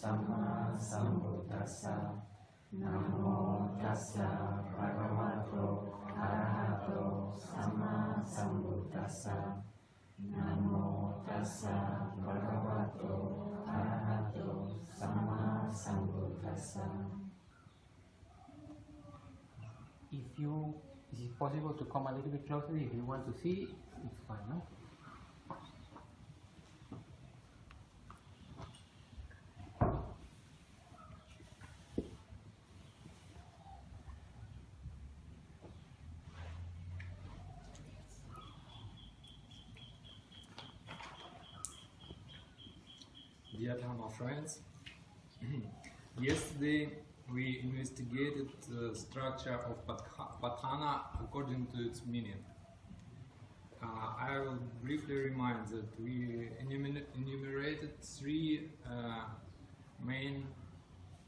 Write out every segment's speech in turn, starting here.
Samma Sambuddhassa. Namo tassa bhagavato arahato samma sambuddhassa. Namo tassa bhagavato arahato samma sambuddhassa. Is it possible to come a little bit closer if you want to see? It's fine, no? Dear Dharma friends, yesterday we investigated the structure of Paṭṭhāna according to its meaning. I will briefly remind that we enumerated three main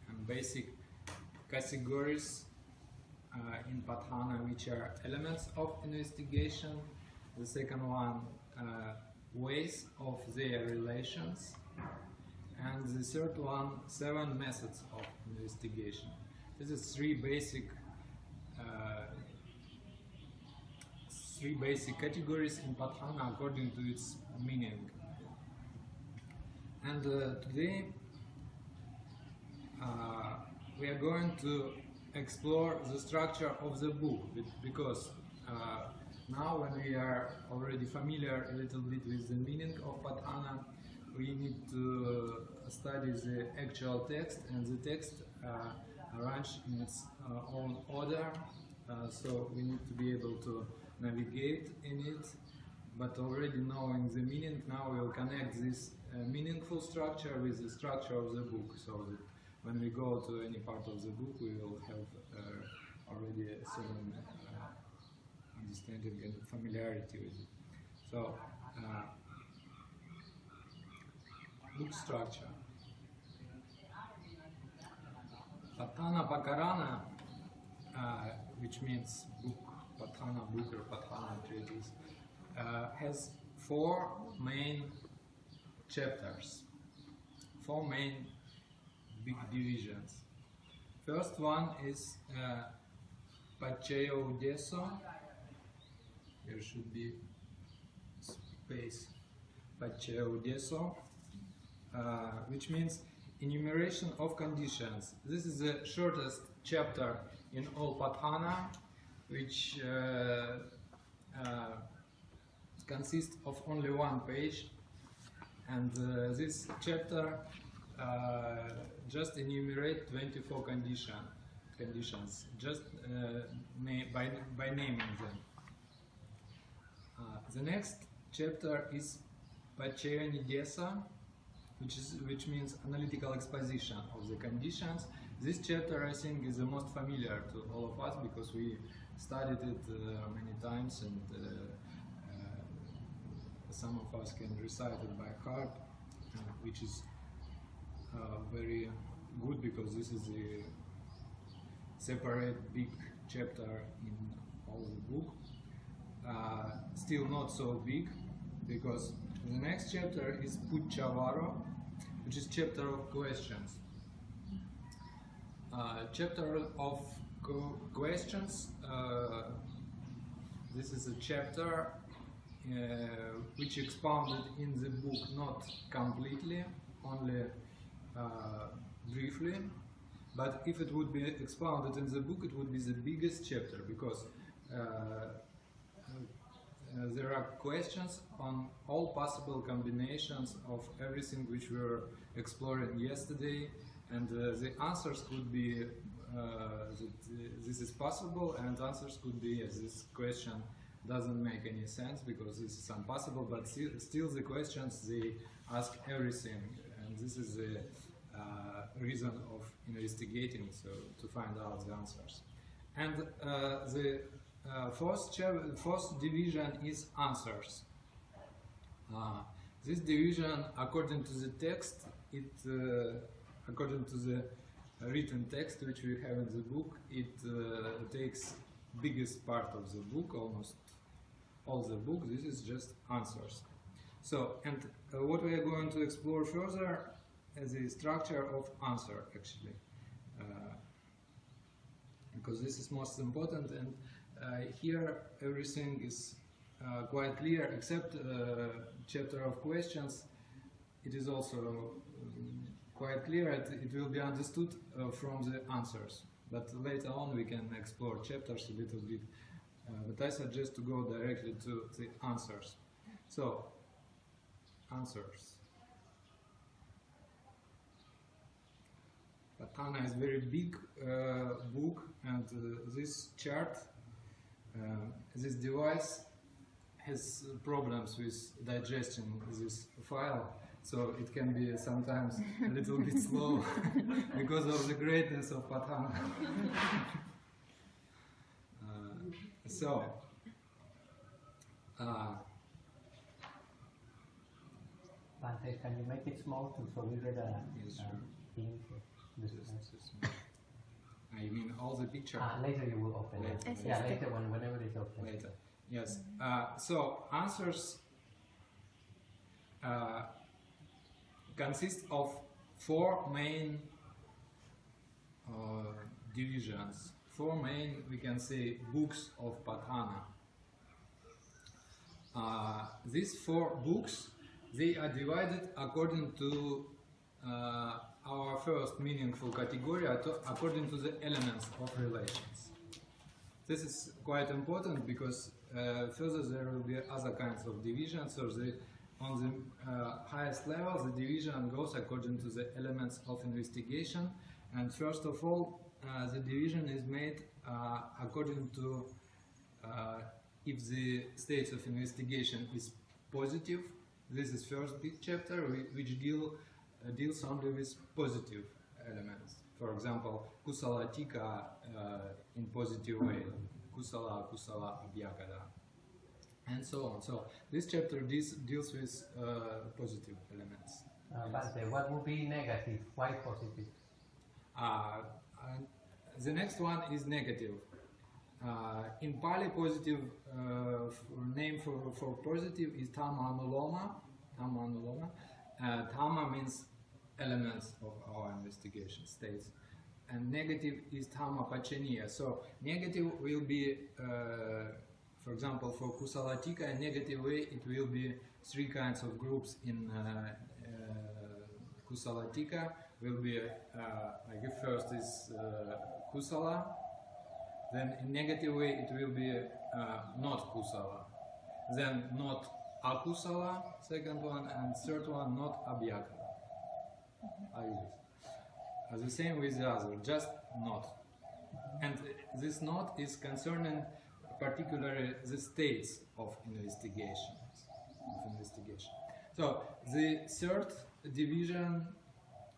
and basic categories in Paṭṭhāna, which are elements of investigation. The second one, ways of their relations. And the third one, 7 methods of investigation. This is three basic categories in Paṭṭhāna according to its meaning. And today we are going to explore the structure of the book, because now when we are already familiar a little bit with the meaning of Paṭṭhāna, we need to study the actual text, and the text arranged in its own order, so we need to be able to navigate in it. But already knowing the meaning, now we will connect this meaningful structure with the structure of the book, so that when we go to any part of the book, we will have already a certain understanding and familiarity with it. So, book structure. Paṭṭhāna Pakarana, which means book, Paṭṭhāna book or Paṭṭhāna treatise, has 4 main chapters, 4 main big divisions. First one is Paccaya Udeso. There should be space. Paccaya Udeso. Which means enumeration of conditions. This is the shortest chapter in all Paṭṭhāna, which consists of only 1 page, and this chapter just enumerate 24 conditions, just by naming them. The next chapter is Paccaya Nidesa, which means analytical exposition of the conditions. This chapter, I think, is the most familiar to all of us because we studied it many times, and some of us can recite it by heart, which is very good because this is a separate big chapter in all the book. Still not so big, because the next chapter is Pucchavaro, which is chapter of questions. Chapter of questions. This is a chapter which expounded in the book not completely, only briefly. But if it would be expounded in the book, it would be the biggest chapter, because there are questions on all possible combinations of everything which we were exploring yesterday, and the answers could be that this is possible, and answers could be yes, this question doesn't make any sense because this is impossible, but still the questions, they ask everything, and this is the reason of investigating, so to find out the answers. And the fourth division is answers. This division, according to the text, according to the written text which we have in the book, it takes biggest part of the book, almost all the book. This is just answers. So, and what we are going to explore further the structure of answer, actually, because this is most important, and here everything is quite clear, except chapter of questions. It is also quite clear. It will be understood from the answers, but later on we can explore chapters a little bit. But I suggest to go directly to the answers. So, answers. Patthāna is a very big book, and this chart, this device has problems with digesting this file, so it can be sometimes a little bit slow because of the greatness of Patthāna. Bhante, can you make it small so we get a Yes, sure. thing? I mean all the picture. Later you will open it. Later. Yeah, later whenever it's open. Later. Yes. So answers consist of four main divisions. Four main, we can say, books of Patthāna. These four books, they are divided according to our first meaningful category, according to the elements of relations. This is quite important because further there will be other kinds of divisions. So on the highest level, the division goes according to the elements of investigation. And first of all, the division is made according to if the state of investigation is positive. This is first big chapter which deals only with positive elements. For example, kusala tika in positive way, kusala abhyakada, and so on. So this chapter deals with positive elements. But what would be negative? Why positive? The next one is negative. In Pali, positive name for positive is Dhamma Anuloma. Dhamma means elements of our investigation states, and negative is Dhamma Pachaniya. So negative will be, for example, for Kusalatika, in negative way it will be three kinds of groups in Kusalatika. Will be like first is Kusala, then in negative way it will be not Kusala, then not Akusala, second one, and third one not Abhyakala. The same with the other, just not. And this not is concerning particularly the states of investigation. So the third division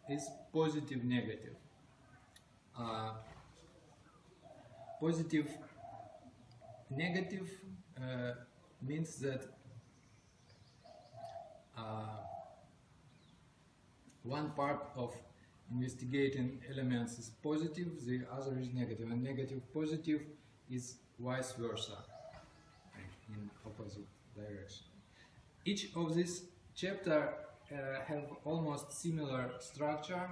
is positive negative. Positive negative means that one part of investigating elements is positive, the other is negative, and negative positive is vice versa, in opposite direction. Each of these chapters have almost similar structure,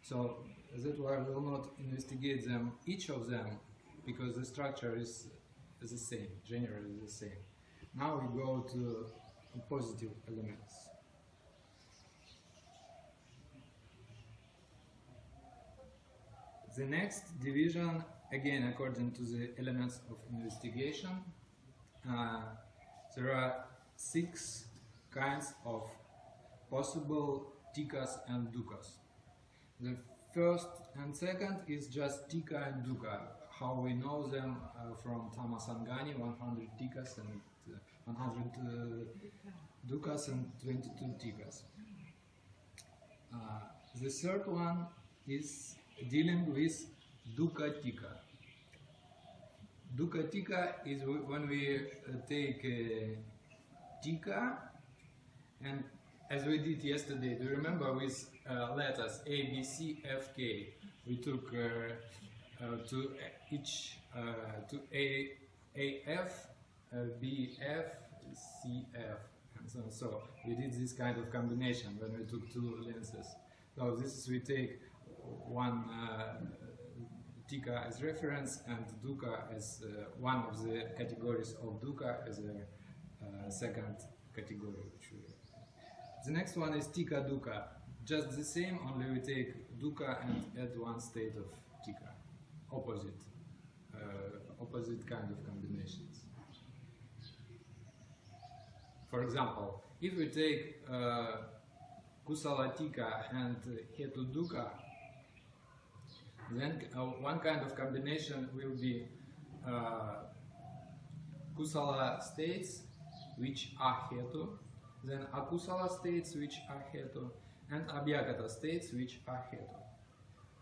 so that's why we will not investigate them, each of them, because the structure is the same, generally the same. Now we go to positive elements. The next division, again according to the elements of investigation, there are 6 kinds of possible tikas and dukkha's. The first and second is just tika and dukkha, how we know them from Tamasangani, 100 tikas and 100 dukkha's and 22 tikas. The third one is dealing with dukkha tika. Dukkha tika is when we take tika, and as we did yesterday, do you remember with letters A, B, C, F, K? We took to each to A, F, B, F, C, F, and so on. So we did this kind of combination when we took 2 lenses. So this is, we take one tika as reference and dukkha as one of the categories of dukkha as a second category. The next one is tika dukkha. Just the same, only we take dukkha and add one state of tika. Opposite kind of combinations. For example, if we take kusala tika and hetu dukkha, then one kind of combination will be kusala states which are hetu, then akusala states which are hetu, and abhyagata states which are hetu.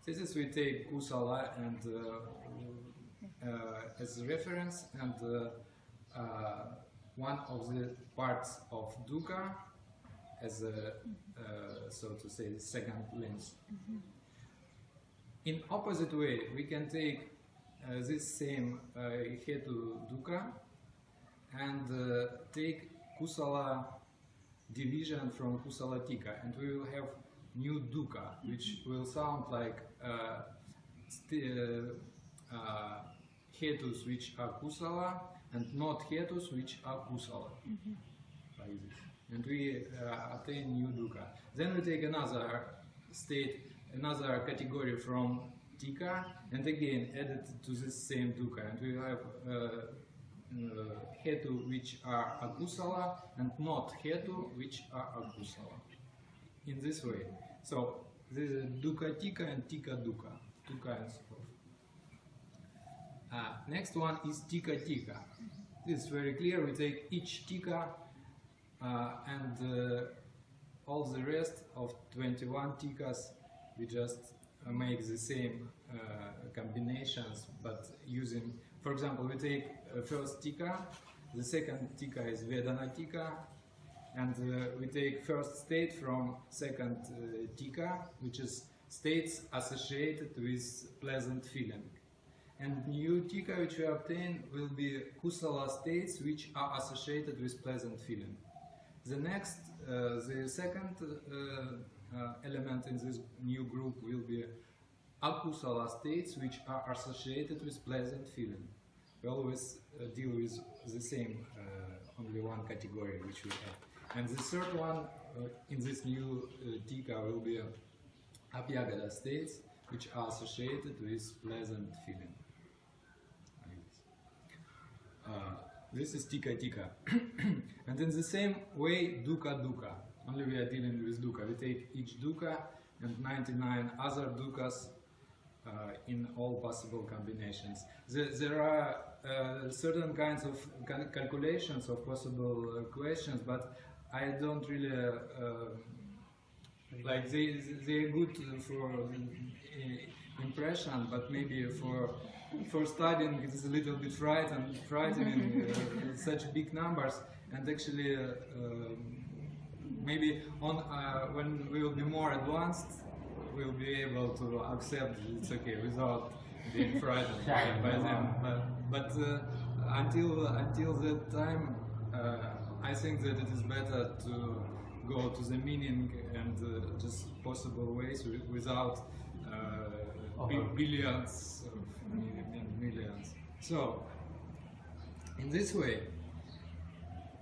This is, we take kusala and as reference, and one of the parts of dukkha as a, so to say, the second lens. In opposite way, we can take this same hetu dukkha and take kusala division from kusala tika, and we will have new dukkha, which will sound like hetus which are kusala and not hetus which are kusala, like this. And we attain new dukkha. Then we take another state, another category from tika, and again add it to this same dukkha, and we have hetu which are akusala and not hetu which are akusala. In this way. So this is dukkha tika and tika dukkha, two kinds of. Next one is tika tika. This is very clear. We take each tika and all the rest of 21 tikas, we just make the same combinations, but using, for example, we take first tika, the second tika is Vedana tika, and we take first state from second tika, which is states associated with pleasant feeling. And new tika which we obtain will be kusala states which are associated with pleasant feeling. The next, the second element in this new group will be akusala states which are associated with pleasant feeling. We always deal with the same, only one category which we have. And the third one in this new tika will be abhyagata states which are associated with pleasant feeling. This is tika tika. And in the same way, dukkha dukkha. Only we are dealing with dukkha. We take each dukkha and 99 other dukkhas in all possible combinations. There are certain kinds of calculations of possible questions, but I don't really like. They are good for impression, but maybe for studying it is a little bit frightening such big numbers. And actually, maybe on when we will be more advanced, we'll be able to accept it's okay without being frightened by them. But until that time, I think that it is better to go to the meaning and just possible ways without billions and millions. So, in this way,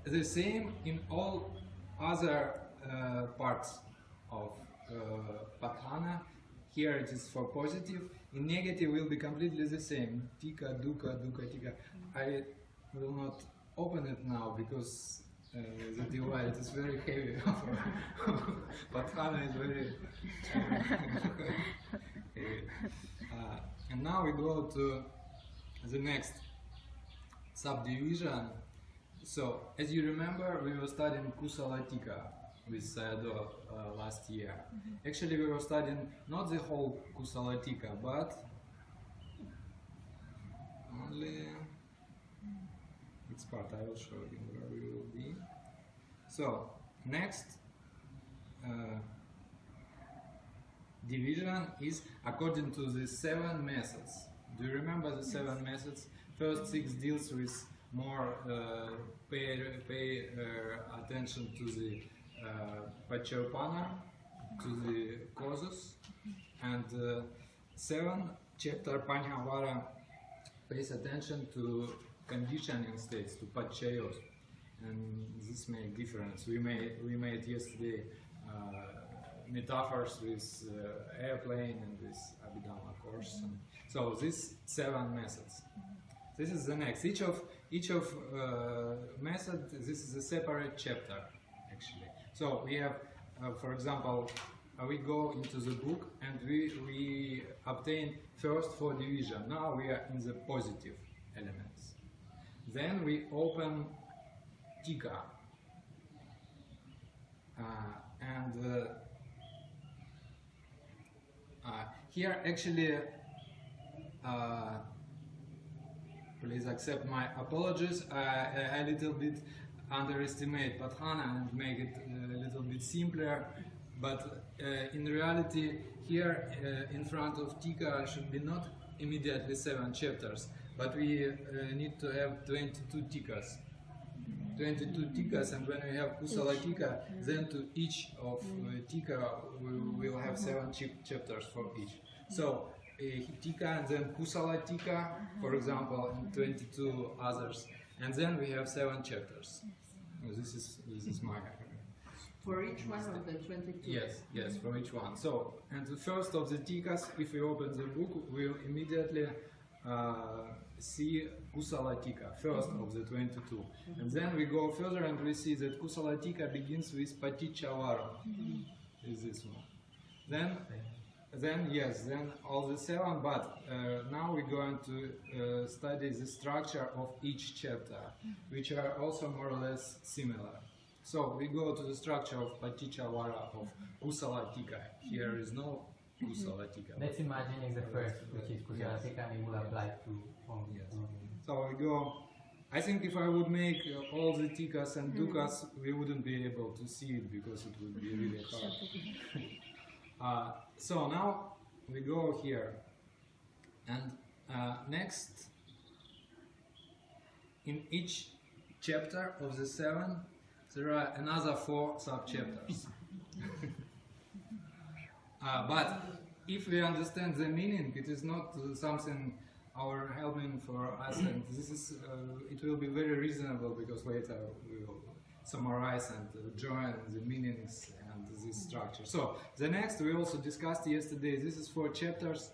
the same in all other parts of Paṭṭhāna. Here it is for positive. In negative will be completely the same. Tika, dukkha, dukkha, tika. I will not open it now because the divide is very heavy. Paṭṭhāna is very heavy. And now we go to the next subdivision. So, as you remember, we were studying kusala tika with Sayadaw last year. Actually, we were studying not the whole kusala tika, but only its part. I will show you where we will be. So, next division is according to the 7 methods. Do you remember the 7 methods? First 6 deals with more pay attention to the Paṭṭhāna, to the causes, and 7th chapter Paññāvāra pays attention to conditioning states, to paccayos, and this makes difference. We made yesterday metaphors with airplane and with Abhidhamma course. So these 7 methods. This is the next. Each of method. This is a separate chapter, actually. So we have, for example, we go into the book and we obtain first 4 divisions. Now we are in the positive elements. Then we open Tika, and here actually, please accept my apologies. I a little bit underestimate Paṭṭhāna and make it a little bit simpler. But in reality, here in front of Tika should be not immediately 7 chapters, but we need to have 22 tikas. 22 tikas, and when we have Kusala Tika, then to each of Tika we will have 7 chapters for each. So Tika and then Kusala Tika, for example, and 22 others, and then we have 7 chapters. This is my. For each one of the 22? Yes, for each one. So, and the first of the tikas, if we open the book, we'll immediately see Kusala Tika, first of the 22. And then we go further and we see that Kusala Tika begins with Patichavara, is this one. Then all the 7, but now we're going to study the structure of each chapter, which are also more or less similar. So we go to the structure of Patichavara of Kusala Tika. Here is no Kusala Tika. Let's imagine is the first, which is Kusala Tika, and it will apply to all. Yes. So we go. I think if I would make all the tikas and dukas, we wouldn't be able to see it because it would be really hard. So now we go here, and next, in each chapter of the 7, there are another 4 sub-chapters. But if we understand the meaning, it is not something our helping for us, and this is it will be very reasonable because later we will summarize and join the meanings and this structure. So the next we also discussed yesterday. This is 4 chapters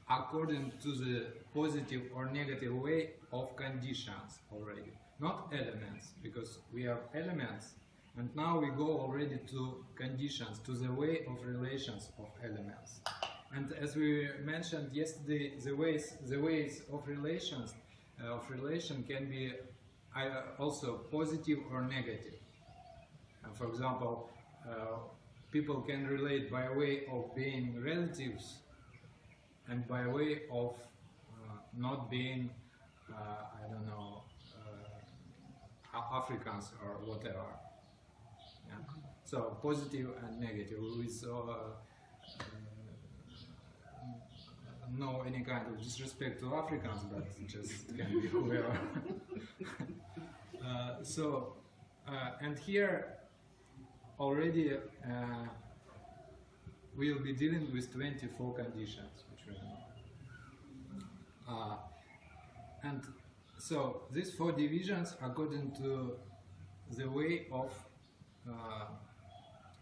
according to the positive or negative way of conditions already. Not elements, because we have elements, and now we go already to conditions, to the way of relations of elements. And as we mentioned yesterday, the ways of relation can be also positive or negative. And for example, people can relate by way of being relatives and by way of not being, Africans or whatever. Yeah? So positive and negative with no any kind of disrespect to Africans, but just can be whoever. And here already we'll be dealing with 24 conditions, which we know. And so these 4 divisions, according to the way of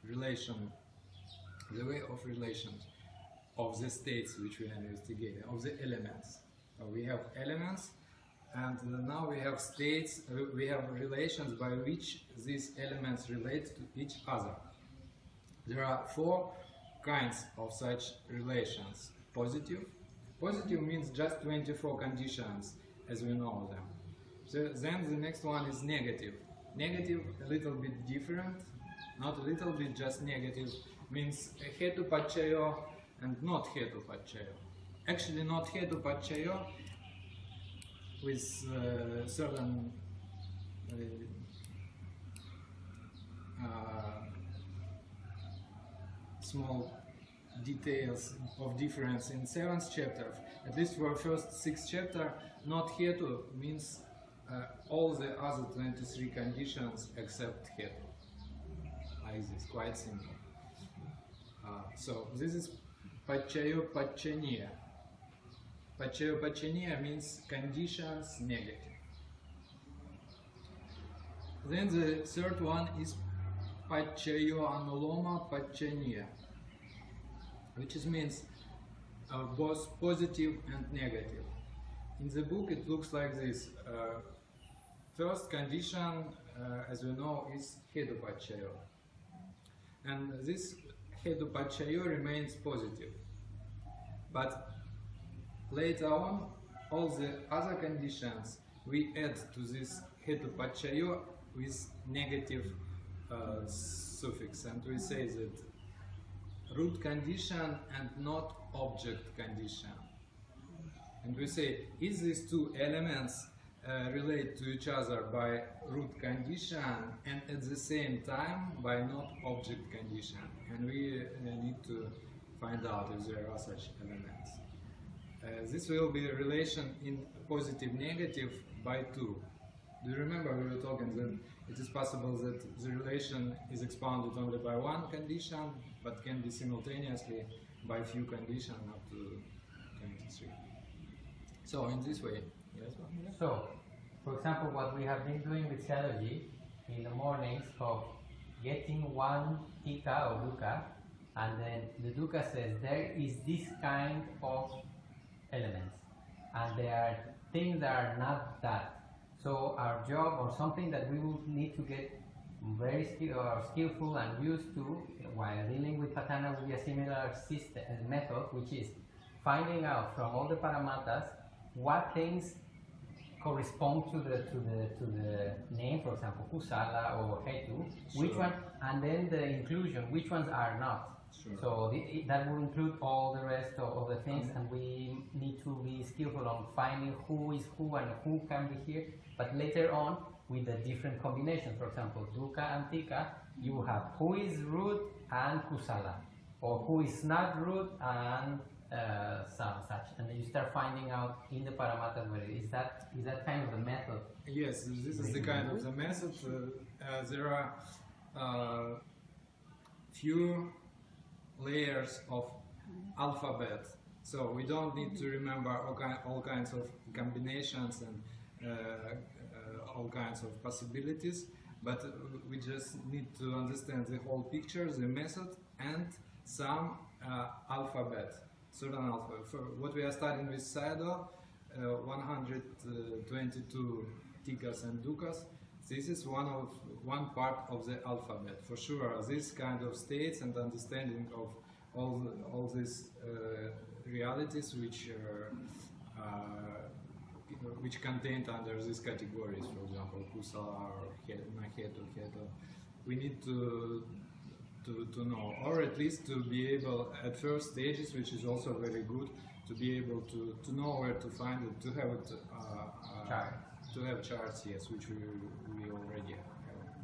relations of the states which we investigate, of the elements. We have elements, and now we have states, we have relations by which these elements relate to each other. There are 4 kinds of such relations. Positive means just 24 conditions as we know them. So then the next one is negative. Negative, a little bit different, not a little bit, just negative, means hetu paccaya and not hetu paccaya. Actually not hetu paccaya with certain small details of difference in 7th chapter. At least for first 6 chapter, not hetu means all the other 23 conditions except hetu. like this, quite simple. So this is Paccaya Paccaniya. Paccaya Paccaniya means conditions negative. Then the third one is Paccaya Anuloma Paccaniya, which means both positive and negative. In the book it looks like this. First condition, as we know, is Hetupaccaya. And this Hetupaccaya remains positive. But later on, all the other conditions we add to this Hetupaccaya with negative suffix, and we say that root condition and not object condition. And we say, is these two elements relate to each other by root condition and at the same time by not object condition? And we need to find out if there are such elements. This will be a relation in positive negative by two. Do you remember we were talking that it is possible that the relation is expounded only by one condition, but can be simultaneously by few conditions up to 23. So in this way, yes. So, for example, what we have been doing with theology in the mornings of getting one tika or dukkha, and then the dukkha says there is this kind of elements, and there are things that are not that. So our job, or something that we will need to get very skillful and used to while dealing with Patthāna, will be a similar system method, which is finding out from all the paramattas what things correspond to the name, for example, kusala or hetu, which one, and then the inclusion, which ones are not. Sure. So that will include all the rest of the things, and we need to be skillful on finding who is who and who can be here. But later on, with the different combinations, for example, dukkha and tika, you have who is root and kusala, or who is not root and such, and then you start finding out in the paramattha where is that kind of the method. Yes, this is the kind of the method. There are few layers of alphabet, so we don't need to remember all kinds of combinations and all kinds of possibilities, but we just need to understand the whole picture, the method, and some alphabet, certain alphabet. For what we are studying with Sayadaw, 122 tikas and dukkas, this is one part of the alphabet. For sure, this kind of states and understanding of all these realities which contained under these categories, for example, kusala or hetu. We need to know, or at least to be able at first stages, which is also very good, to be able to know where to find it, to have it. To have charts, yes, which we already have.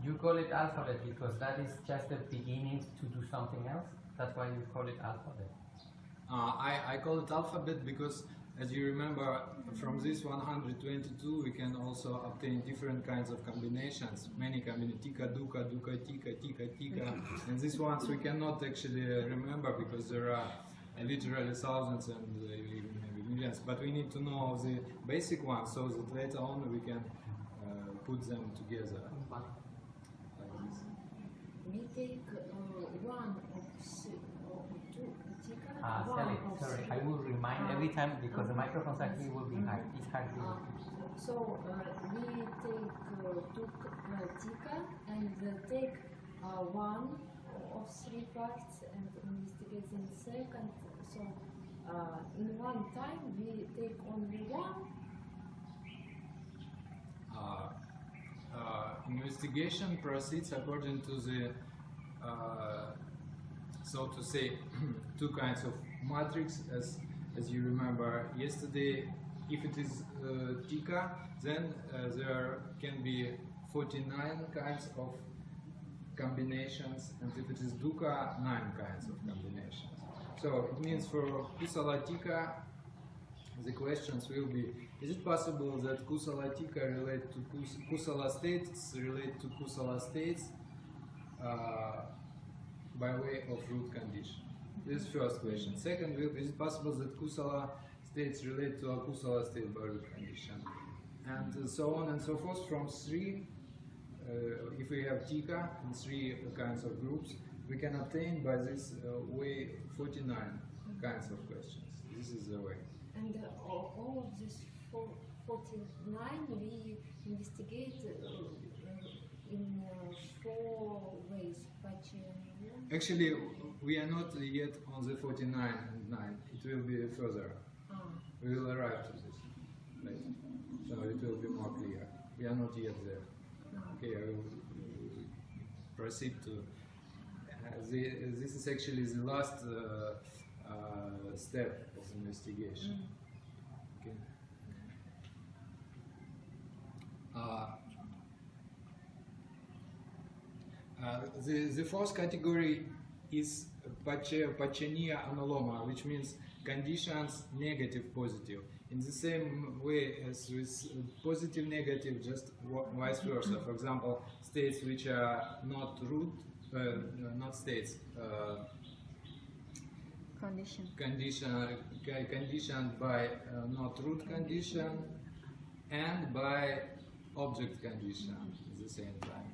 You call it alphabet because that is just the beginning to do something else? That's why you call it alphabet? I call it alphabet because, as you remember, from this 122 we can also obtain different kinds of combinations, many combinations, tika, dukkha, dukkha, tika, and these ones we cannot actually remember because there are literally thousands and even maybe millions, but we need to know the basic ones so that later on we can put them together. Like this. We take one of two tika. Sorry, I will remind every time because the microphones actually will be hard. It's hard to So we take two tika and take one of three parts and investigate in second. So in one time we take only one. Investigation proceeds according to the, so to say, two kinds of matrix. As you remember yesterday, if it is tika, then there can be 49 kinds of combinations, and if it is dukkha, 9 kinds of combinations. So it means for kusala tika, the questions will be: is it possible that kusala tika relate to kusala states, relate to kusala states, by way of root condition? This is first question. Second, is it possible that kusala states relate to a kusala state by root condition? And so on and so forth. From three, if we have tika in three kinds of groups, we can obtain by this way 49 kinds of questions. This is the way. And all of these 49 we investigate in 4 ways. Actually, we are not yet on the 49 and 9. It will be further. We will arrive to this later. So it will be more clear. We are not yet there. Okay, I will proceed to... this is actually the last step of investigation. Okay. The fourth category is Paṭṭhāna analoma, which means conditions negative, positive. In the same way as with positive, negative, just vice versa. For example, states which are not root, not states, conditioned by not root condition and by object condition at the same time.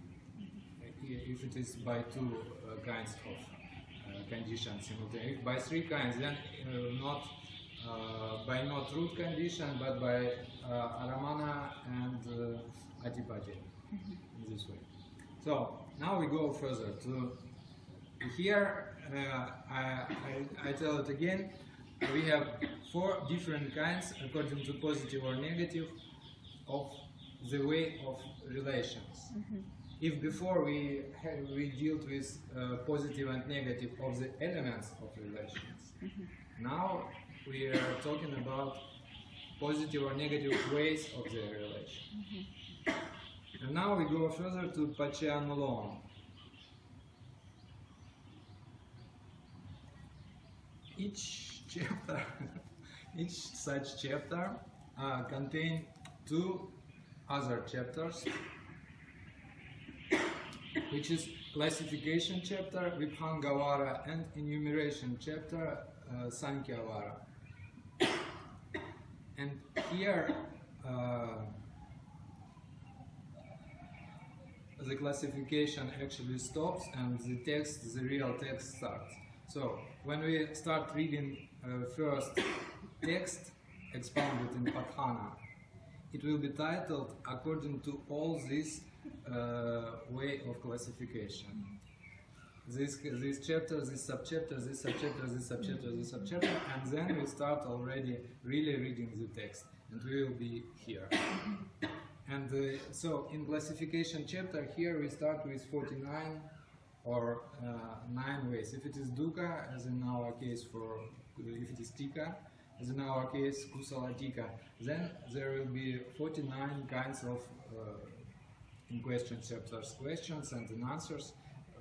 If it is by two kinds of conditions simultaneously, by three kinds, then not by not root condition, but by aramana and adipati, in this way. So now we go further to here. I tell it again. We have 4 different kinds, according to positive or negative, of the way of relations. If before we dealt with positive and negative of the elements of relations, now we are talking about positive or negative ways of the relation. And now we go further to Paṭṭhāna. Each chapter, each such chapter contains 2 other chapters, which is classification chapter, Vibhangavara, and enumeration chapter, Sankhyavara. And here the classification actually stops and the real text starts. So when we start reading first text expounded in Patthāna, it will be titled according to all this way of classification. This chapter, this subchapter, this subchapter, this subchapter, this subchapter, and then we start already really reading the text, and we will be here. And so in classification chapter, here we start with 49 or 9 ways. If it is dukkha, as in our case if it is tika, as in our case kusala tika, then there will be 49 kinds of in question chapters, questions and in answers.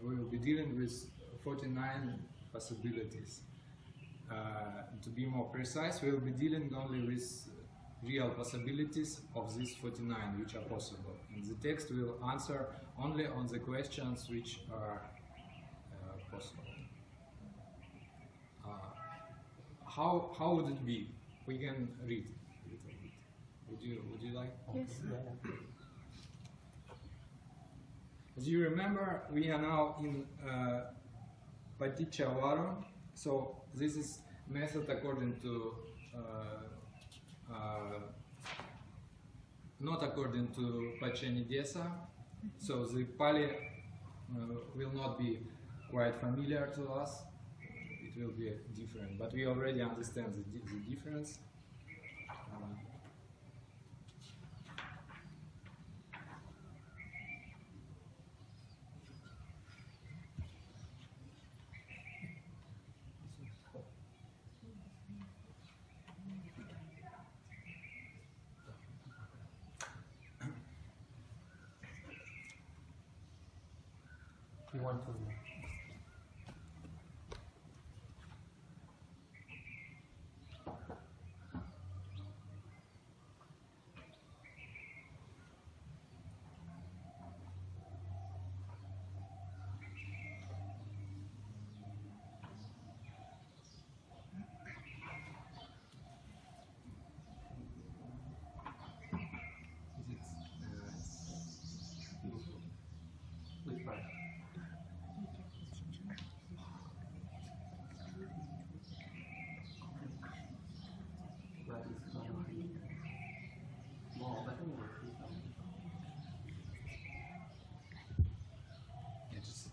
We will be dealing with 49 possibilities. To be more precise, we will be dealing only with real possibilities of these 49 which are possible. And the text will answer only on the questions which are possible. How would it be? We can read a little bit. Would you like? Yes. As you remember, we are now in Patichavara. So this is method according to not according to Pacchanidesa. So the Pali will not be quite familiar to us. It will be different, but we already understand the difference. You want to?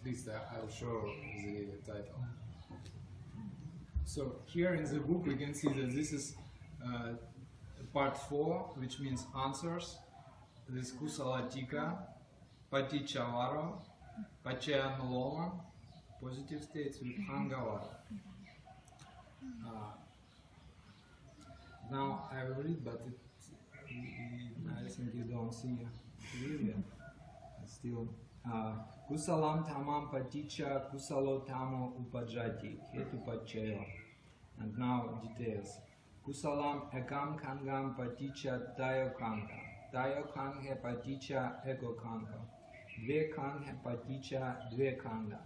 least I'll show the title. So here in the book we can see that this is part 4, which means answers. This Kusala Tika, Patichavaro, Pachayanuloma, positive states with Angavara. Now I will read, but I think you don't see really. Still, Kusalam tamam paticha kusalo tamo upajati hetu pachayo. And now details. Kusalam ekam kangam paticha tayo kanga. Tayo kanga paticha ego kanga. Dve kanga paticha dve kanga.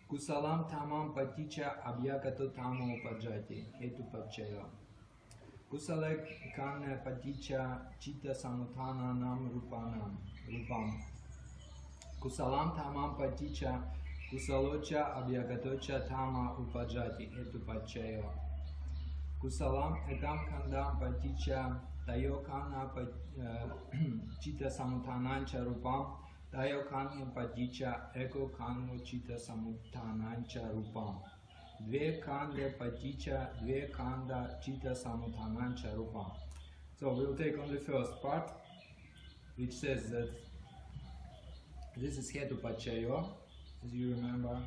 Kusalam tamam paticha abhyagato tamo upajati hetu pachayo. Kusalek kane paticha chitta samutana nam rupam. Kusalam tamam paticha kusalocha abhyagatocha tama upajati hetu pachayo. Kusalam ekam kandam paticha tayokana chitta samutanancha rupam. Tayokana paticha eko kano chitta samutanancha rupam. Dve kanda paticha, dve kanda chitta samutanancha rupam. So we'll take on the first part, which says that this is hetu pachayo, as you remember,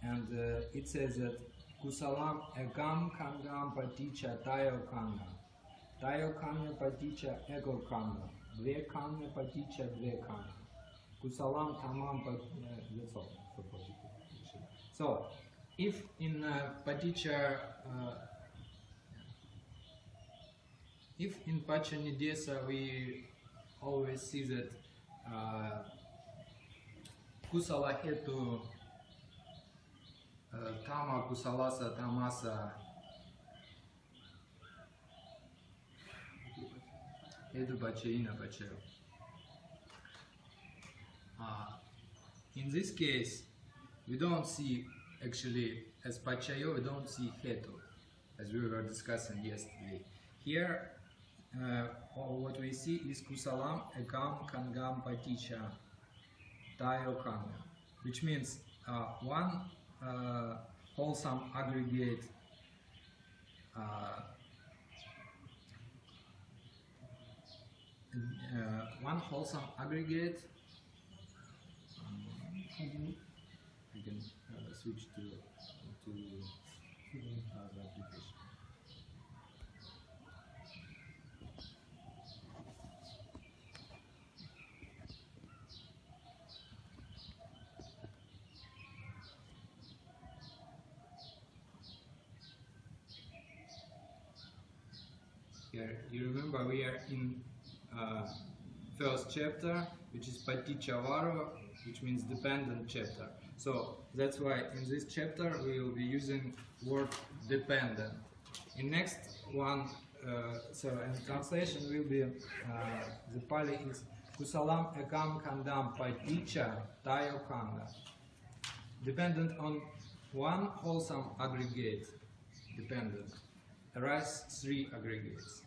and it says that kusalam ekam kangam paticha tayo kanga paticha ego kanga, dve kanga paticha dve kanga. Kusalam tamam that's all for positive. So, if in Paticha, if in Pachanidesa we always see that Kusala hetu Tama Kusalasa Tamasa hetu Pachaina Pachayo. In this case, we don't see actually as Pachayo, we don't see hetu, as we were discussing yesterday. Here, what we see is Kusalam ekam kangam paticha tayo kanga, which means one wholesome aggregate we can switch to the application. Here, you remember we are in first chapter, which is Patichavaro, which means dependent chapter. So that's why in this chapter we will be using word dependent. In next one, in translation will be the Pali is Kusalam ekam kandam paticha tayo kanga. Dependent on one wholesome aggregate, dependent, arise 3 aggregates.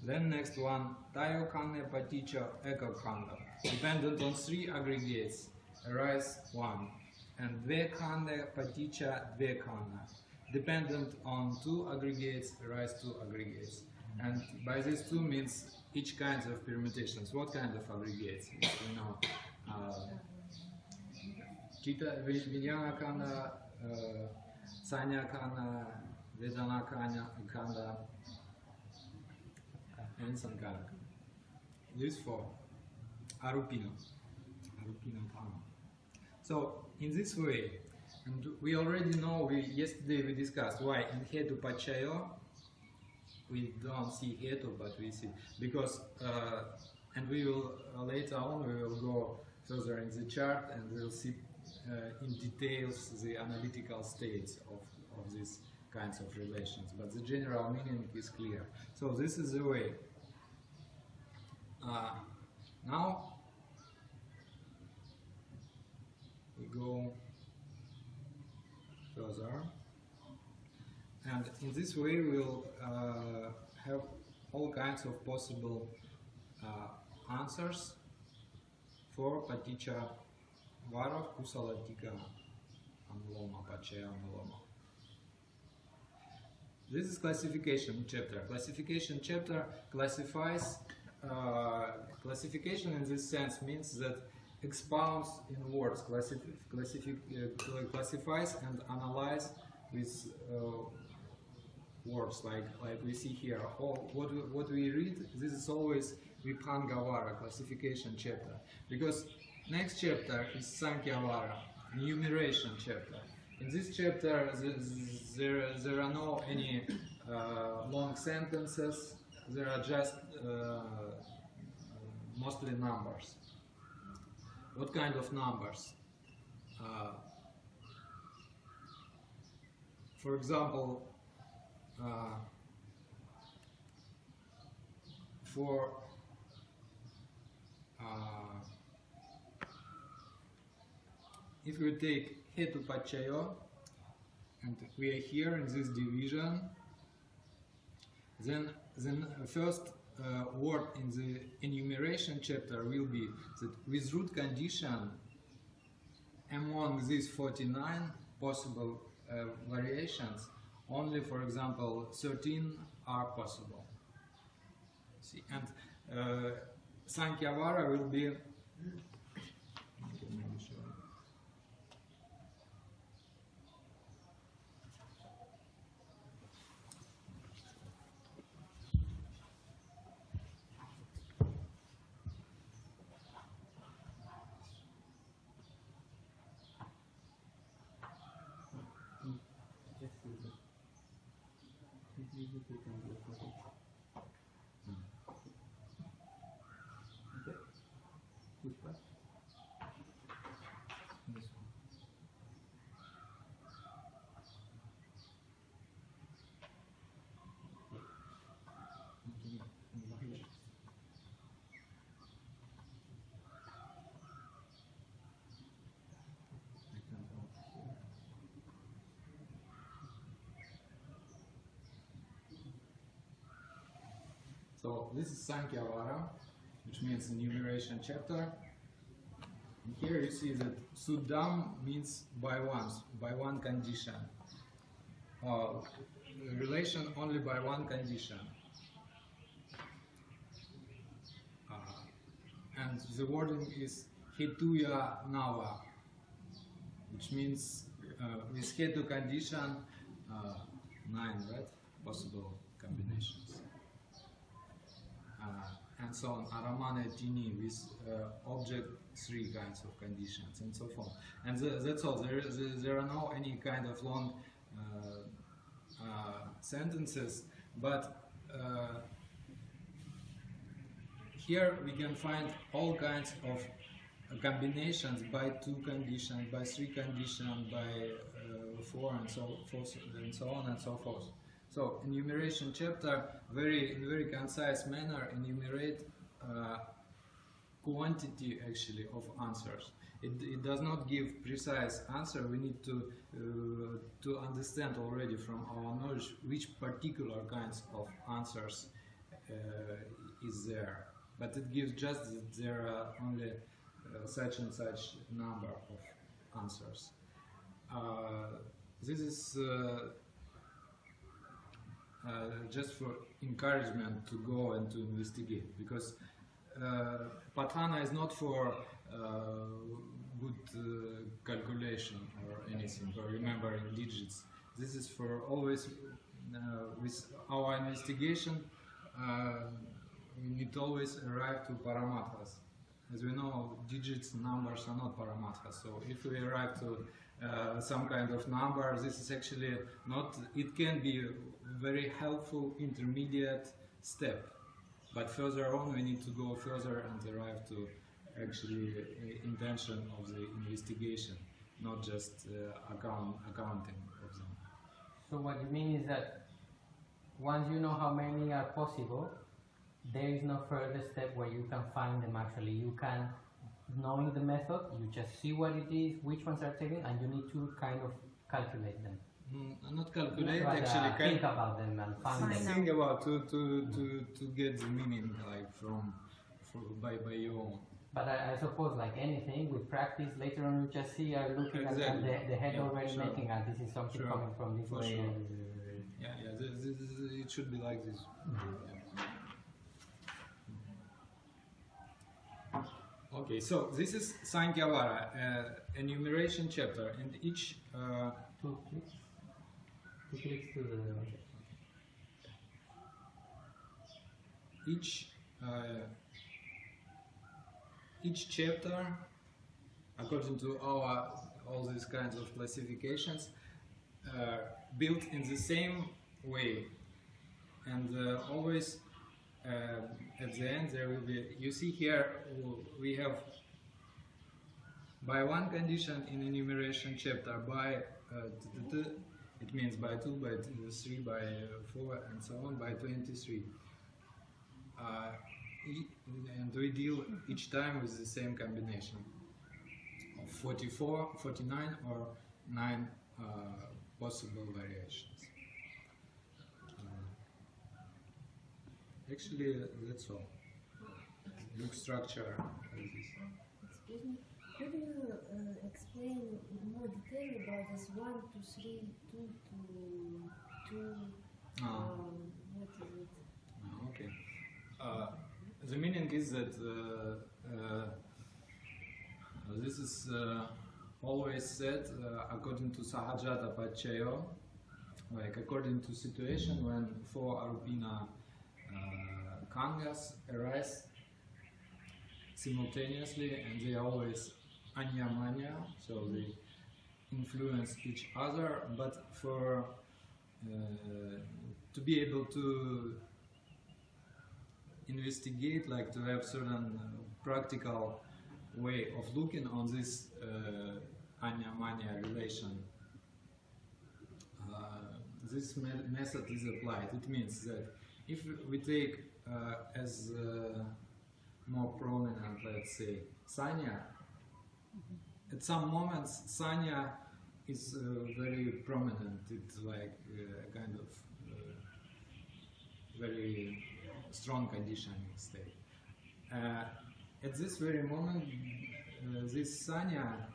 Then next one, tayo kanga paticha eko kanga. Dependent on 3 aggregates, arise 1. And dve kanda paticha dve kanda. Dependent on 2 aggregates, arise 2 aggregates. And by this 2 means each kinds of permutations. What kind of aggregates? You know, Chitta Vijnana kanda, Sanya kanda, Vedana kanda, and Sankara. These 4. Arupina Dhamma. So in this way, and we already know, yesterday we discussed why in hetu pachayo we don't see hetu, but we see, because and we will later on we will go further in the chart and we'll see in details the analytical states of these kinds of relations, but the general meaning is clear. So this is the way. Now we go further, and in this way we'll have all kinds of possible answers for Paticca vara kusala tika anuloma pachaya anuloma. This is classification chapter. Classification chapter classifies. Classification in this sense means that expounds in words, classifies and analyze with words like we see here. What we read, this is always Vibhangavara, classification chapter, because next chapter is Sankhya-vara, enumeration chapter. In this chapter there are no any long sentences, there are just mostly numbers. What kind of numbers? For example, if we take Hetu Pachayo, and we are here in this division, then first word in the enumeration chapter will be that with root condition, among these 49 possible variations, only, for example, 13 are possible. See, and Sankhya-vara will be. So this is Sankhya-vara, which means enumeration chapter. And here you see that Suddham means by one condition. Relation only by one condition. And the wording is Hetuya Nava, which means with Hetu condition, 9, right? Possible combinations. And so on, Aramane Tini with object 3 kinds of conditions and so forth. And that's all. There are no any kind of long sentences, but here we can find all kinds of combinations by 2 conditions, by 3 conditions, by 4 and so forth, and so on and so forth. So enumeration chapter, in very concise manner, enumerate quantity actually of answers. It does not give precise answer. We need to understand already from our knowledge which particular kinds of answers is there. But it gives just that there are only such and such number of answers. This is just for encouragement to go and to investigate, because Paṭṭhāna is not for good calculation or anything, or remembering digits. This is for always with our investigation. We need to always arrive to paramatthas. As we know, digits, numbers are not paramatthas. So if we arrive to some kind of number, this is actually not. It can be a very helpful intermediate step, but further on we need to go further and arrive to actually intention of the investigation, not just accounting of them. So what you mean is that once you know how many are possible, there is no further step where you can find them actually. You can, knowing the method, you just see what it is, which ones are taken, and you need to kind of calculate them. Not calculate, But, actually. think about them and find them. Think about to get the meaning, like by your own. But I suppose like anything, with practice, later on you just see looking at the head already sure. making this is something Sure. coming from this For way. sure. It should be like this. Okay, so this is Sankhya-vara, enumeration chapter, and each 2 clicks. 2 clicks to the each chapter, according to all these kinds of classifications, built in the same way, and always at the end there will be. You see here we have by one condition in enumeration chapter, by it means by 2, by 3, by 4, and so on, by 23. And we deal each time with the same combination of 44, 49 or 9 possible variations. Actually, that's all. Book structure like this. Excuse me, could you explain in more detail about this 1 to 3, 2 to 2? What is it? Okay. The meaning is that this is always said according to Sahajata Pachayo, like according to situation when 4 Arupina Kangas arise simultaneously, and they are always anyamanya, so they influence each other, but for to be able to investigate, like to have certain practical way of looking on this anyamanya relation, this method is applied. It means that if we take as more prominent, let's say, Sanya, at some moments Sanya is very prominent. It's like a kind of very strong conditioning state. At this very moment, this Sanya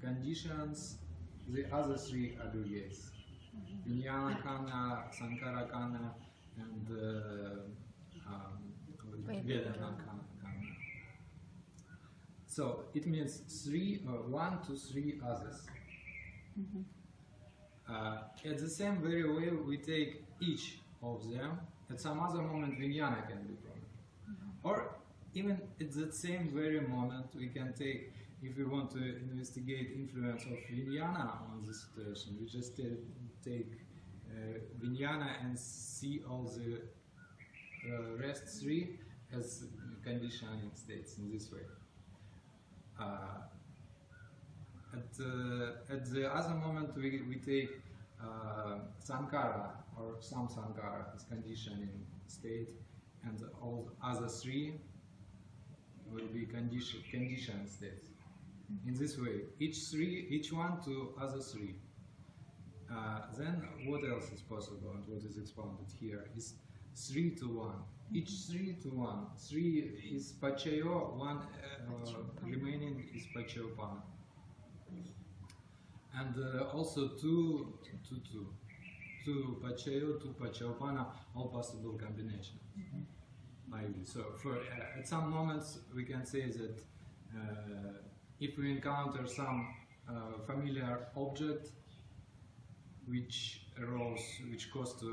conditions the other 3 aggregates, Vijnana Kana, Sankara Kana, and Vedana Kana. So it means 1 to 3 others. At the same very way, we take each of them. At some other moment, Vijnana can be prominent. Or even at the same very moment, we can take, if we want to investigate influence of Vijnana on the situation, we just take Vijnana and see all the rest 3 as conditioning states in this way. At the other moment, we take Sankara or some Sankara as conditioning state, and all other 3 will be conditioned states. In this way, each one to other 3. Then what else is possible and what is expounded here is 3 to 1. Each 3 to 1. 3 is Pachayo, 1 remaining is Pachayopana. And also 2 to 2. 2 Pachayo, 2 Pachayopana, all possible combinations. Like this. So for at some moments we can say that if we encounter some familiar object which caused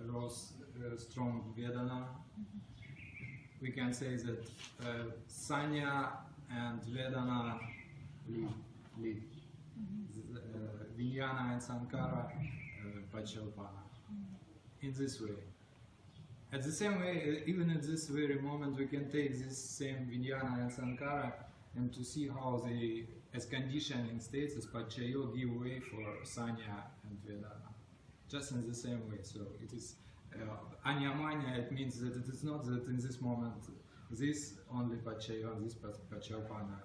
arose strong Vedana, we can say that Sanya and Vedana lead. Vijnana and Sankara Pachayopana. In this way. At the same way, even at this very moment, we can take this same Vijnana and Sankara and to see how they, as conditioning states, as Pachayo, give way for Sanya and Vedana. Just in the same way. So it is Anyamanya, it means that it is not that in this moment, this only Pachayo and this Pachayopana,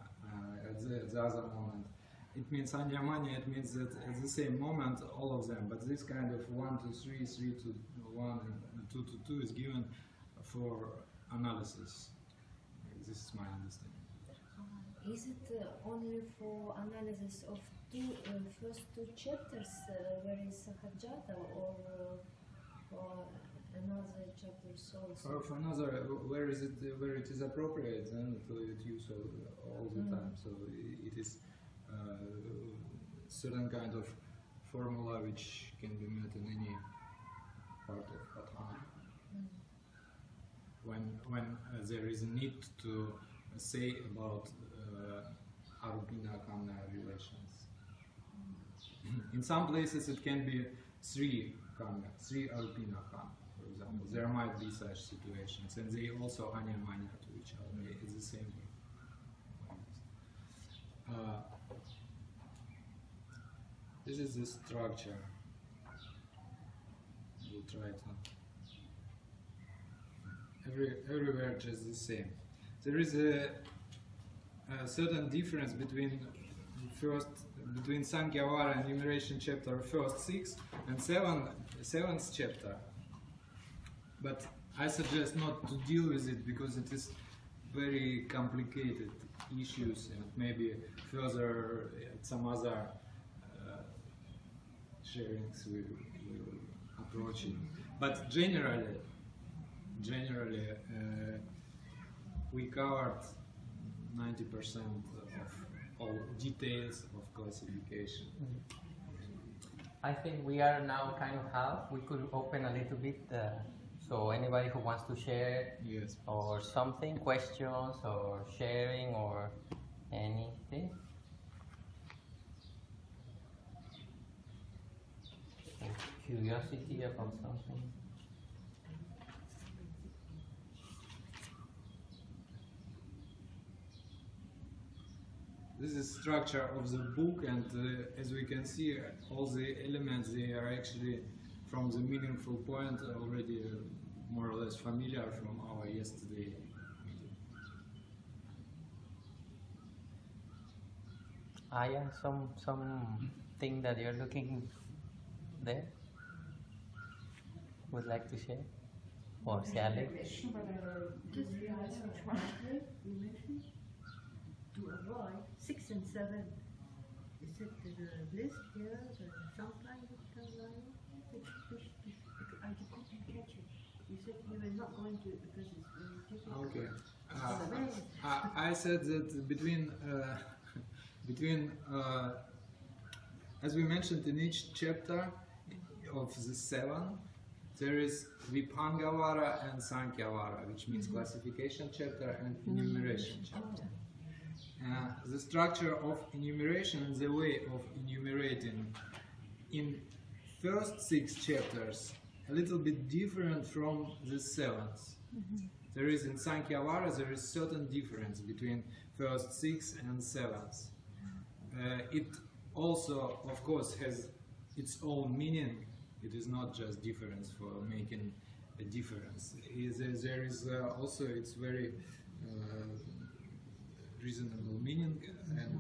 at the other moment. It means Anyamanya, it means that at the same moment, all of them, but this kind of 1 to 3, 3 to 1, and 2 to 2 is given for analysis. This is my understanding. Is it only for analysis of first two chapters where is Sahajata, or another chapters also? Or for another, where it is appropriate, then it use all the time. So it is certain kind of formula which can be met in any part of Patthāna. When there is a need to say about Arupina-Kamna relations. In some places it can be three Kamna, three Arupina-Kamna, for example. There might be such situations, and they also Anya-Manya to each other. It's the same way. This is the structure. We'll try to... Everywhere just the same. There is a certain difference between Sankhya-vara enumeration chapter first 6 and 7th chapter. But I suggest not to deal with it because it is very complicated issues, and maybe further at some other sharings we will approach it. But generally, we covered 90% of all details of classification. I think we are now kind of half. We could open a little bit, so anybody who wants to share Yes. or something, questions or sharing or anything. Curiosity about something. This is structure of the book, and as we can see, all the elements, they are actually from the meaningful point already more or less familiar from our yesterday meeting. Yeah, something that you're looking there would like to share, or Sally? Just realize which one you mentioned to avoid 6 and 7. You said the list here, the sometime I couldn't catch it. You said you were not going to because it's very difficult. Okay. I said that between as we mentioned in each chapter of the 7, there is Vibhangavara and Sankhya-vara, which means classification chapter and enumeration chapter. The structure of enumeration and the way of enumerating in first 6 chapters a little bit different from the 7th. There is in Sankhya-vara there is certain difference between first 6 and 7th. It also, of course, has its own meaning. It is not just difference for making a difference. There is also its very reasonable meaning, and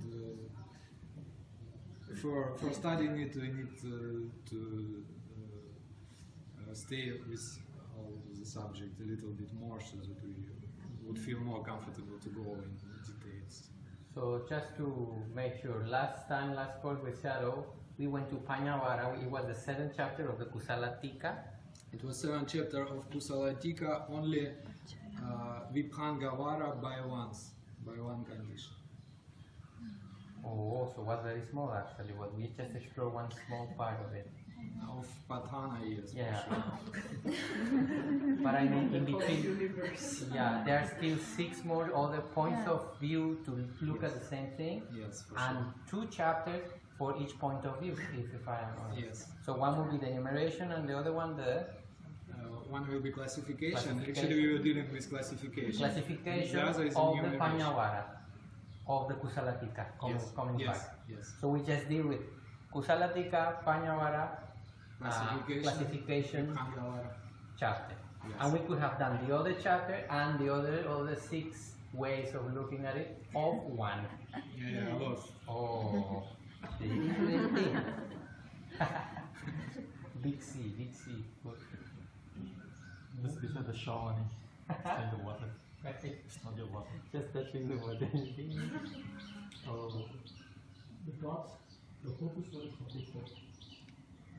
for studying it, we need to stay with all the subject a little bit more, so that we would feel more comfortable to go in details. So just to make sure, last course with Shadow, we went to Panyavara. It was the 7th chapter of the Kusala Tika. It was 7th chapter of Kusala Tika, only Vibhangavara by one condition. Oh, so it was very small actually. What we just explored one small part of it. Of Patthāna, yes. Yeah. For sure. But I mean, in between, yeah, there are still 6 more other points of view to look at the same thing. Yes, for and sure. 2 chapters for each point of view, if I am honest. Yes. So one will be the enumeration, and the other one the One will be classification. Actually, we were dealing with classification. classification The other is of the enumeration. Panyavara, of the Kusalatika, coming Yes, back. yes. So we just deal with Kusalatika, Panyavara, classification Vibhangavara. chapter. Yes. And we could have done the other chapter and the other 6 ways of looking at it of one. Yeah, a lot. Oh, the different thing. Big C. These are the Shawnee in the water. It's not your water. Just touching the water. Oh. The dots, the focus was completed.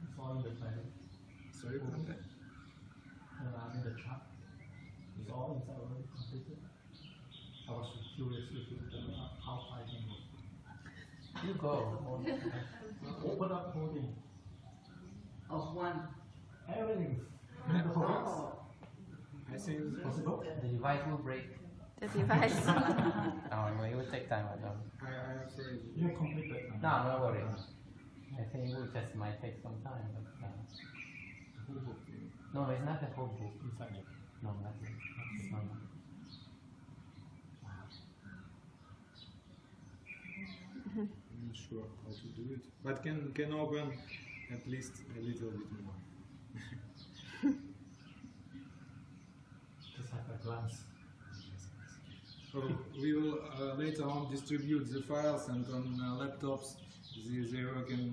It's all in the title. Sorry about that. In the chart. It's all inside already completed. I was curious if you how far I can go. You go. Open up holding. Of one. Everything. Oh. I think it's Possible? The device will break. The device. No, it will take time. I don't. I'm afraid. You completed. No, no worries. I think it will just might take some time. But, no, it's not the whole book. Inside it. No, not yet. It's not. I'm not sure how to do it, but can open at least a little bit more. Just have a glance. So we will later on distribute the files, and on laptops they working.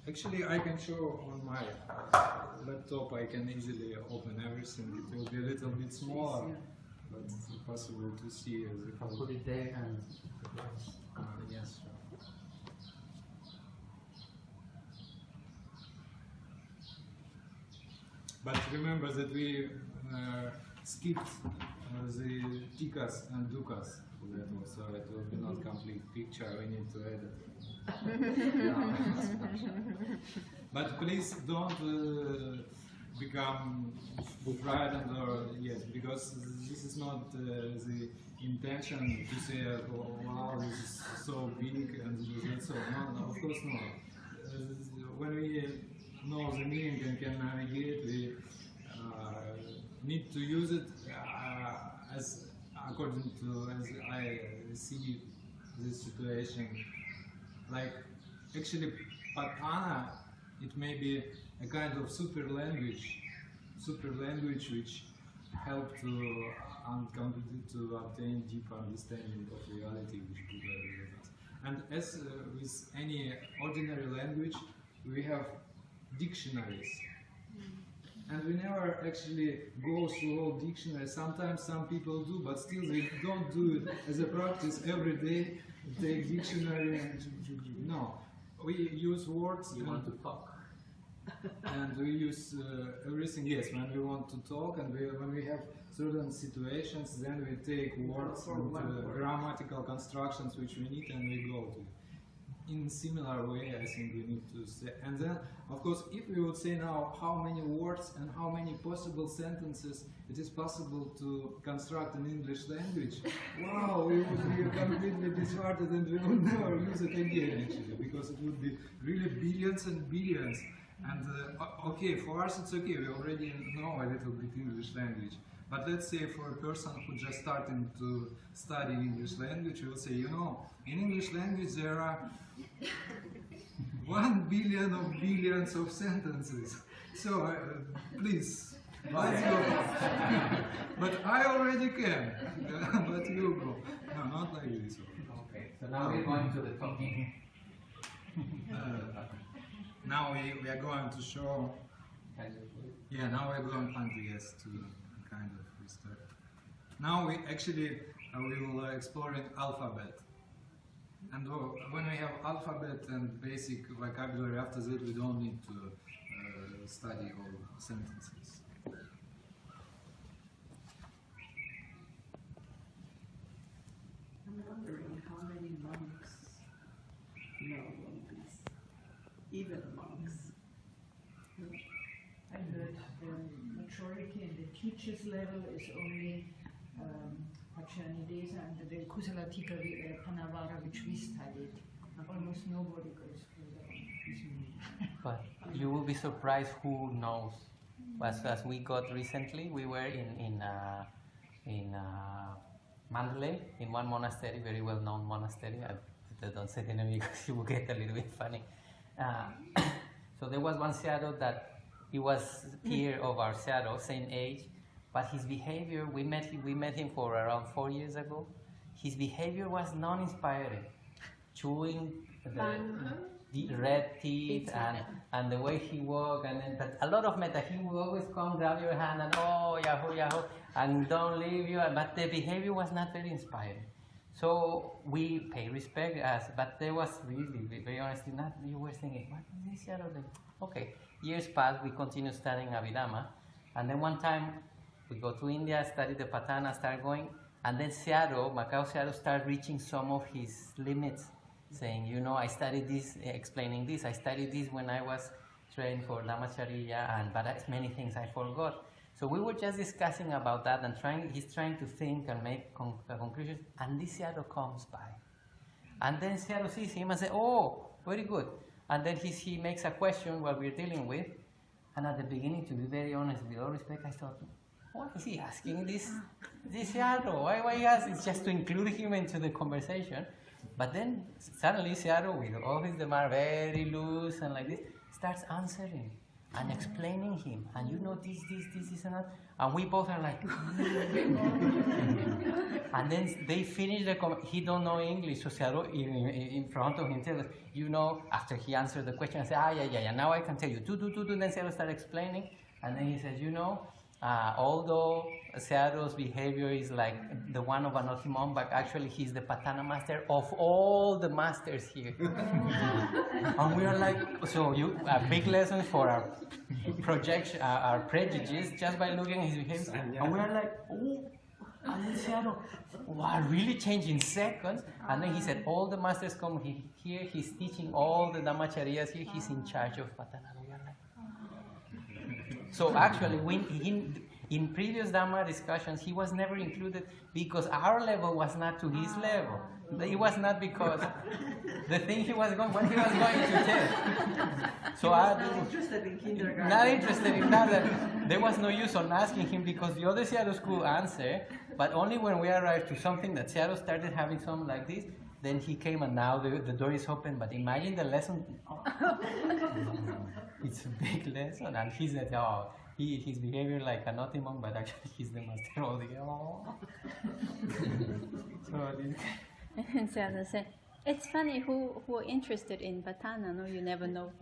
Actually, I can show on my laptop. I can easily open everything. It will be a little bit smaller, but it's possible to see the I'll whole. put it there and. Yes. Sure. But remember that we skipped the tikas and dukas for that one, so it will be not complete picture. We need to edit. But please don't become frightened or yes, because this is not the intention to say, oh, wow, this is so big and this is so. No, of course not. When we know the meaning and can navigate, we need to use it as according to as I see this situation. Like actually, Paṭṭhāna, it may be a kind of super language which help to obtain deep understanding of reality which Buddha gave us. And as with any ordinary language, we have dictionaries. And we never actually go through all dictionaries. Sometimes some people do, but still they don't do it as a practice every day. Take dictionary and no. We use words. You want to talk. And we use everything, yes, when we want to talk and when we have certain situations, then we take words and grammatical constructions which we need and we go to. In similar way, I think we need to say. And then, of course, if we would say now how many words and how many possible sentences it is possible to construct in English language, wow, we would be completely disheartened and we would never use it again, actually, because it would be really billions and billions. And okay, for us it's okay, we already know a little bit English language. But let's say for a person who just starting to study English language, we will say, you know, in English language there are 1 billion of billions of sentences. So please, let's go. But I already can. But you go. No, not like this. Okay, so now we're going to the talking. Now we are going to show. Yeah, now we're going to kind of restart. Now we actually will exploring alphabet. And when we have alphabet and basic vocabulary, after that we don't need to study all sentences. I'm wondering how many monks know all this, even monks. I heard the majority and the teachers level is only Paṭṭhāna and the Kusalatika Theravada, which we studied. Almost nobody goes through that. But you will be surprised who knows. As we got recently, we were in Mandalay, in one monastery, very well-known monastery. I don't say the name because it will get a little bit funny. So there was one shadow that he was peer of our shadow, same age, but his behavior, we met him for around 4 years ago. His behavior was non-inspiring. Chewing the the red teeth and the way he walked, and then, but a lot of metta. He would always come, grab your hand, and oh, yahoo, yahoo, and don't leave you. But the behavior was not very inspiring. So we pay respect, but there was really, very honestly, not. You were thinking, what is this shadow doing? Okay, years passed. We continued studying Abhidhamma, and then one time we go to India, study the Patthāna, start going, and then Macau Seattle started reaching some of his limits, saying, you know, I studied this, explaining this, I studied this when I was trained for Dhamacharya, but many things I forgot. So we were just discussing about that and he's trying to think and make conclusions, and this Seattle comes by. And then Seattle sees him and says, oh, very good. And then he makes a question what we're dealing with, and at the beginning, to be very honest, with all respect, I thought, what is he asking this Seattle? Why he asks? It's just to include him into the conversation. But then suddenly Seattle, with all his demand, very loose and like this, starts answering and explaining him. And you know this, and that. And we both are like, and then they finish he don't know English, so Seattle in front of him tells us, you know, after he answered the question, I say, yeah, now I can tell you, do. Then Seattle started explaining, and then he says, you know, although Seattle's behavior is like the one of an monk, but actually he's the Patthāna master of all the masters here. And we are like, so a big lesson for our projection, our prejudice, just by looking at his behavior. And we are like, oh, and then Seattle, wow, really changed in seconds. And then he said, all the masters come here, he's teaching all the Dhammacharyas here, he's in charge of Patthāna. So actually, in previous Dhamma discussions, he was never included because our level was not to his level. It was not because the thing what he was going to tell. So not interested in kindergarten. Not interested in that. There was no use on asking him because the other Seattle's could answer, but only when we arrived to something that Seattle started having something like this, then he came and now the door is open. But imagine the lesson. It's a big lesson, and he said, oh, his behavior like a naughty monk, but actually he's the master of the And Seattle said, it's funny who are interested in Patthāna, no, you never know.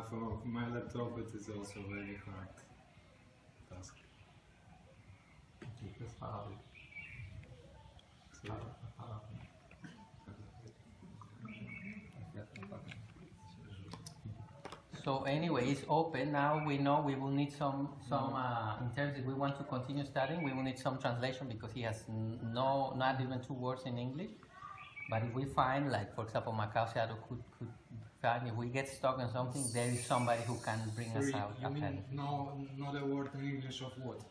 For my laptop, it is also very hard task. So anyway, it's open now. We know we will need some in terms if we want to continue studying, we will need some translation because he has not even 2 words in English. But if we find, like for example, Macau Seattle could find, if we get stuck on something, there is somebody who can bring us out. You mean not a word in English of what?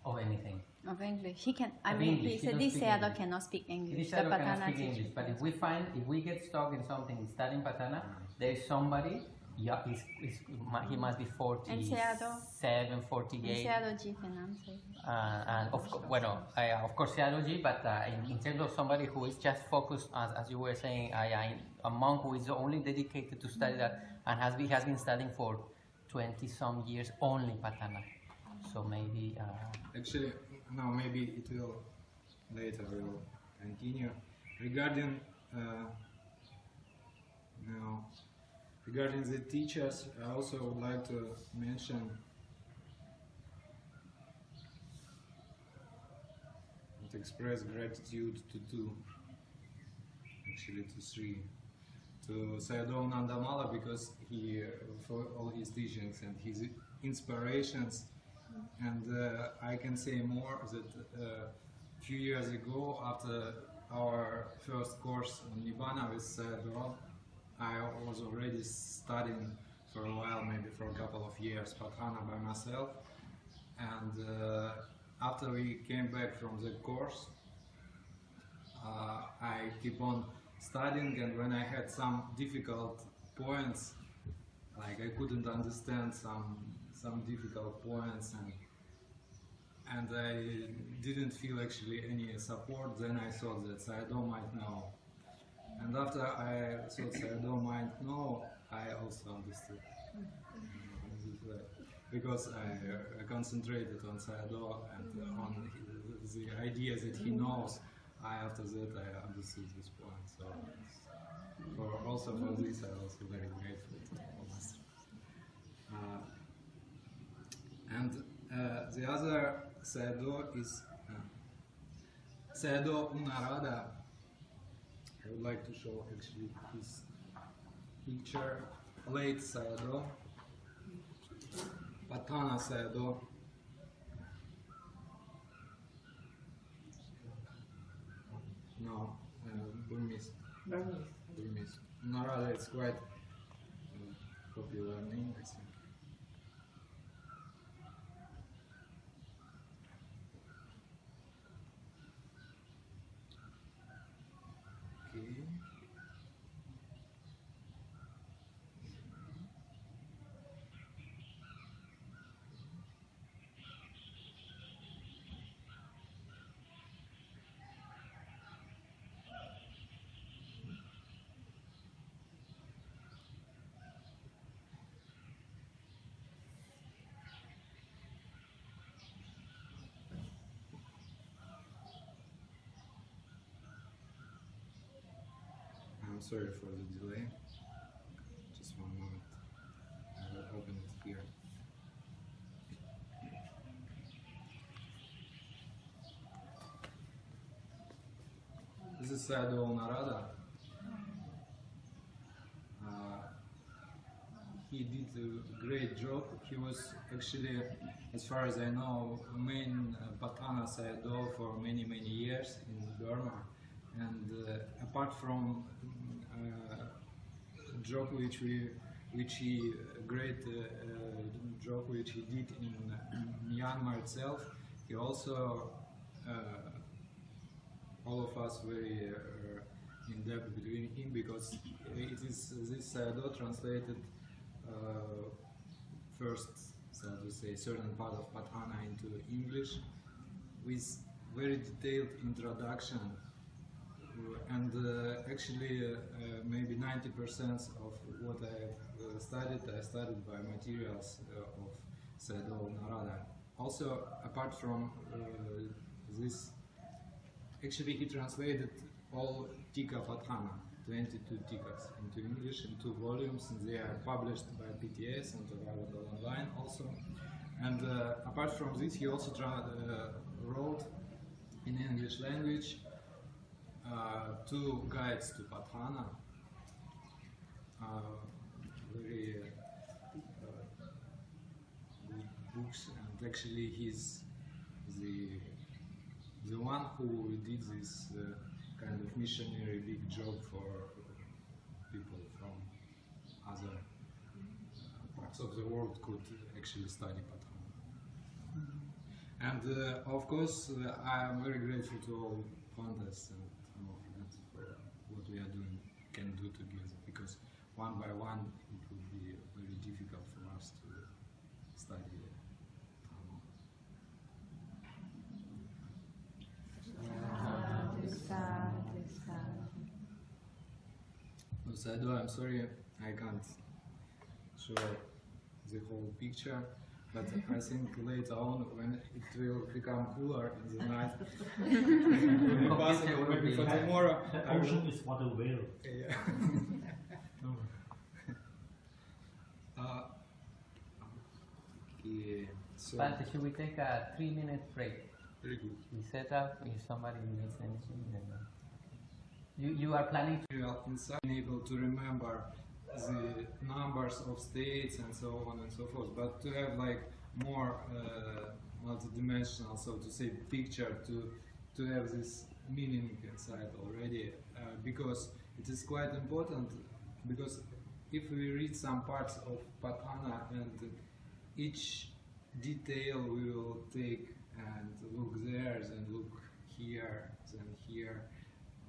Of anything. Of English, he can. I mean, he said this Seattle cannot speak English. This Seattle cannot speak English. But if we get stuck in something studying Patthāna, there is somebody. Yeah, he must be 47, 48. And Seattle G can answer. And of course Seattle G, but in terms of somebody who is just focused, as you were saying, a monk who is only dedicated to study that and has been studying for 20 some years only Patthāna. So maybe. Actually, no, maybe it will later. We'll continue regarding. Regarding the teachers, I also would like to mention and express gratitude to 3. To Bhikkhu U Nandamedhā because for all his teachings and his inspirations. And I can say more that a few years ago, after our first course on Nibbana with Theravada, I was already studying for a while, maybe for a couple of years, Patthāna by myself. And after we came back from the course, I keep on studying, and when I had some difficult points, like I couldn't understand some difficult points, and I didn't feel actually any support, then I thought that Sayadaw might know. And after I thought Sayadaw might know, I also understood. Because I concentrated on Sayadaw and on the idea that he knows after that I understood this point. So also for this I'm also very grateful to all masters. And the other Sayadaw is Sayadaw U Nandamedhā. I would like to show actually his picture. Late Sayadaw, Patthāna Sayadaw. No, Burmese. Burmese. Nandamedhā is quite popular name, I think. Okay. I'm sorry for the delay. Just one moment. I will open it here. This is Sayadaw U Nandamedhā. He did a great job. He was actually, as far as I know, main Paṭṭhāna Sayadaw for many years in Burma. And apart from job which he great job which he did in Myanmar itself, he also all of us very in depth between him, because it is this Sayadaw translated first, so to say, certain part of Paṭṭhāna into English with very detailed introduction. And actually, maybe 90% of what I studied by materials of Sayadaw U Nandamedhā. Also, apart from this, actually he translated all Tika Paṭṭhāna, 22 Tikas, into English in 2 volumes, and they are published by PTS and available online also. And apart from this, he also wrote in English language 2 guides to Paṭṭhāna, very good books, and actually he's the one who did this kind of missionary big job for people from other parts of the world could actually study Paṭṭhāna. And of course, I am very grateful to all funders and all friends for what we are doing, can do together, because one by one it would be very difficult for us to study Sayadaw, I'm sorry I can't show the whole picture, but I think later on, when it will become cooler in the night, it will be possible maybe for tomorrow. The ocean is what a whale. Yeah. Okay, so But should we take a 3-minute break? very good. We set up if somebody needs anything. Then you are planning to. Inside, being able to remember the numbers of states and so on and so forth, but to have like more multidimensional, so to say, picture to have this meaning inside already, because it is quite important, because if we read some parts of Paṭṭhāna and each detail we will take and look there, then look here, then here,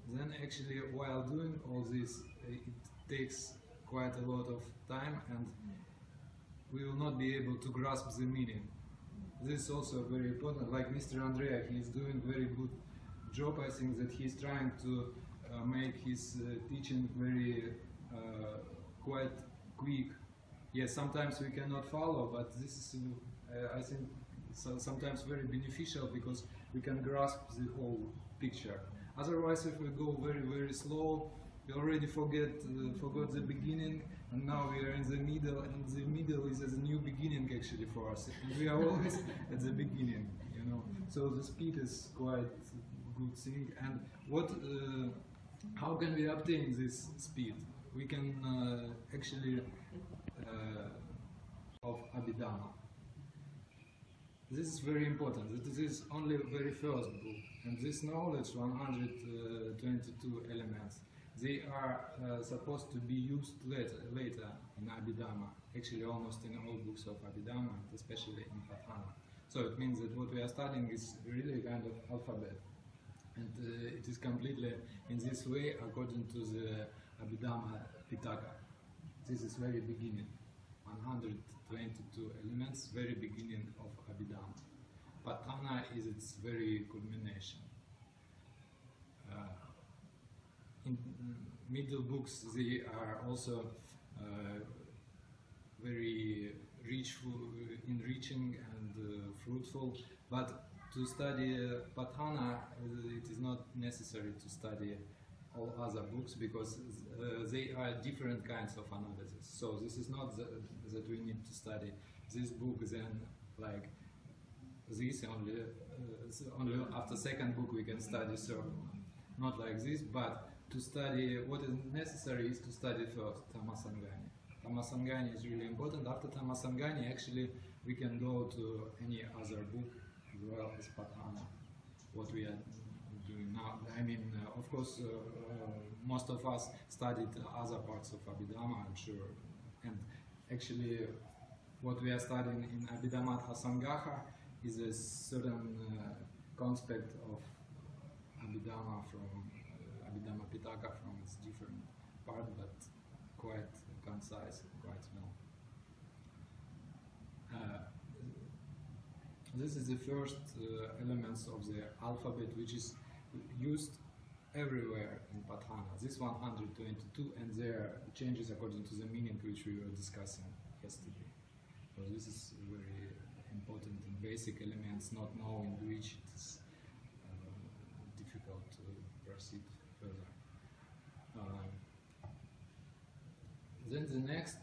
then actually while doing all this, it takes quite a lot of time and we will not be able to grasp the meaning. This is also very important. Like Mr. Andrea, he is doing very good job. I think that he is trying to make his teaching very quite quick. Yes, sometimes we cannot follow, but this is, I think, sometimes very beneficial because we can grasp the whole picture. Otherwise, if we go very, very slow, we already forgot the beginning, and now we are in the middle, and the middle is as a new beginning actually for us. And we are always at the beginning, you know. So the speed is quite a good thing. And what, how can we obtain this speed? We can actually of Abhidhamma. This is very important. This is only the very first book, and this knowledge, 122 elements, they are supposed to be used later in Abhidhamma, actually almost in all books of Abhidhamma, especially in Patthāna. So it means that what we are studying is really kind of alphabet, and it is completely in this way according to the Abhidhamma Pitaka. This is very beginning, 122 elements, very beginning of Abhidhamma. Paṭṭhāna is its very culmination. In middle books, they are also very enriching and fruitful, but to study Paṭṭhāna, it is not necessary to study all other books, because they are different kinds of analysis. So this is not that we need to study this book, then like this only after second book we can study third one. Not like this, but to study what is necessary is to study first Dhammasangani. Dhammasangani is really important. After Dhammasangani, actually we can go to any other book as well as Paṭṭhāna, what we are doing now. I mean, of course, most of us studied other parts of Abhidhamma, I'm sure. And actually, what we are studying in Abhidhamma Sangaha is a certain concept of Abhidhamma from Abhidhamma Pitaka from its different part, but quite concise, quite well. This is the first elements of the alphabet, which is used everywhere in Paṭṭhāna. This 122, and there changes according to the meaning which we were discussing yesterday. So this is very important and basic elements. Not knowing which, it is difficult to proceed further. Then the next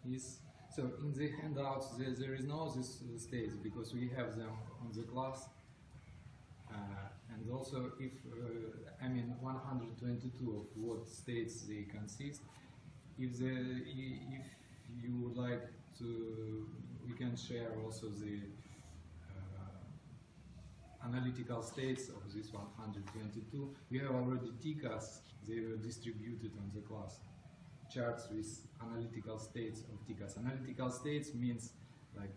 is, so in the handouts there is no this states, because we have them on the class. And also, if I mean 122 of what states they consist. If you would like to, we can share also the analytical states of this 122. We have already tikas; they were distributed on the class. Charts with analytical states of tikas. Analytical states means like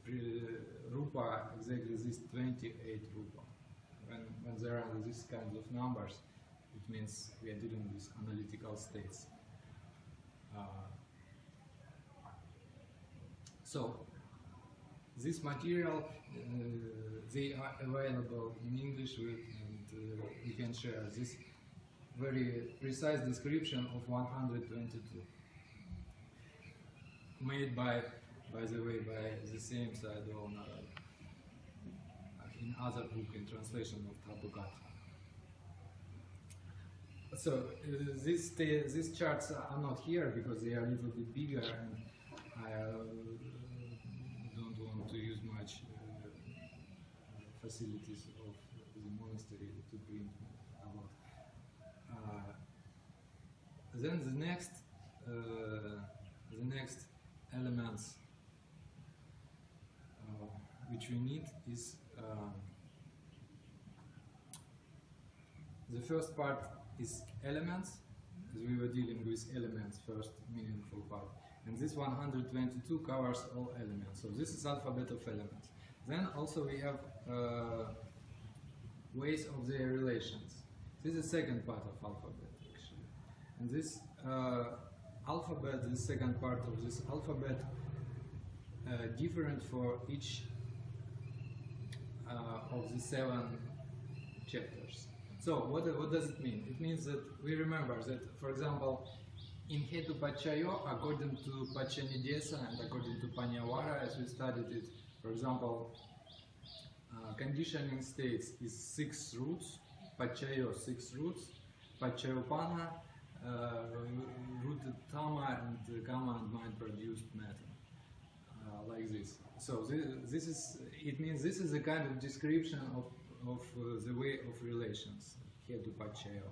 rupa, exactly this 28 rupa. When there are these kinds of numbers, it means we are dealing with analytical states. So this material, they are available in English, and we can share this very precise description of 122, made by the way, by the same side owner in other book, in translation of Tabukat. So these charts are not here because they are a little bit bigger, and I don't want to use much facilities of the monastery to print about. Then the next elements which we need is the first part is elements, as we were dealing with elements first, meaningful part. And this 122 covers all elements. So this is alphabet of elements. Then also we have ways of their relations. This is the second part of alphabet, actually. And this alphabet, the second part of this alphabet, different for each of the 7 chapters. So what does it mean? It means that we remember that, for example, in Hetu Pachayo, according to Pachanidesa and according to Panyavara, as we studied it, for example, conditioning states is 6 roots, Pachayo 6 roots, Pachayopana, rooted Tama and Kama and mind produced matter, like this. So this is, it means this is a kind of description of the way of relations, here to Pachayo.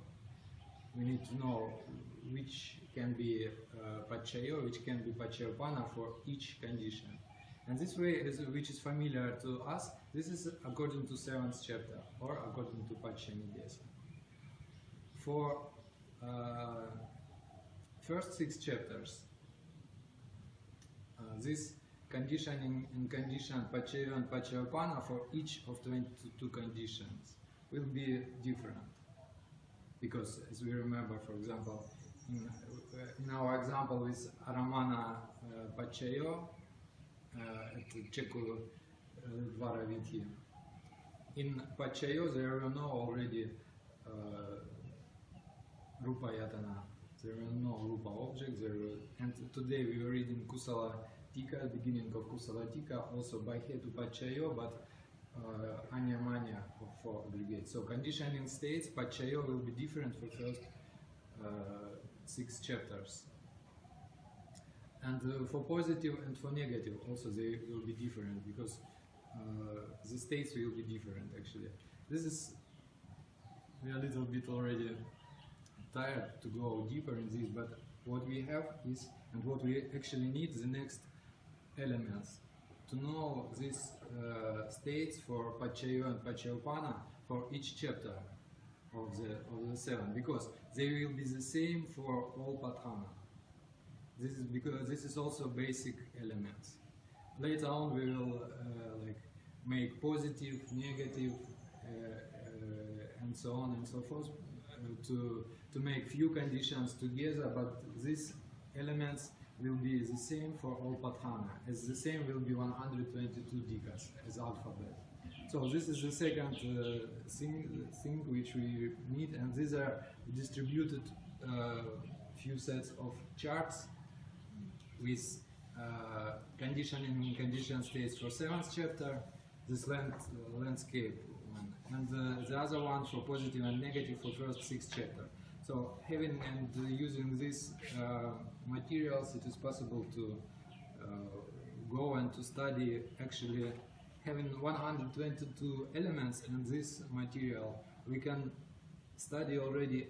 We need to know which can be Pachayo, which can be Pachayopana for each condition. And this way, which is familiar to us, this is according to 7th chapter, or according to Pacchamidesa. For first 6 chapters, this conditioning and condition Pachayo and Pachayopana for each of 22 conditions will be different. Because, as we remember, for example, in our example with Aramana Pachayo at Cheku Dvaraviti, in Pachayo there were no already Rupa Yatana, there were no Rupa objects, and today we were reading Kusala Tika, beginning of Kusala Tika, also by Hetu Pachayo, but Anya Manya for aggregate. So conditioning states, Pachayo will be different for first 6 chapters. And for positive and for negative also they will be different, because the states will be different actually. This is, we are a little bit already tired to go deeper in this, but what we have is, and what we actually need, the next elements. To know these states for Pachayo and Pachayopana for each chapter of the 7, because they will be the same for all Paṭṭhāna. This is because this is also basic elements. Later on we will like make positive, negative, and so on and so forth to make few conditions together, but these elements will be the same for all Paṭṭhāna, as the same will be 122 dikas as alphabet. So this is the second thing which we need, and these are distributed few sets of charts with conditioning and condition states for 7th chapter, this landscape one, and the other one for positive and negative for first 6th chapter. So having and using these materials, it is possible to go and to study actually having 122 elements in this material. We can study already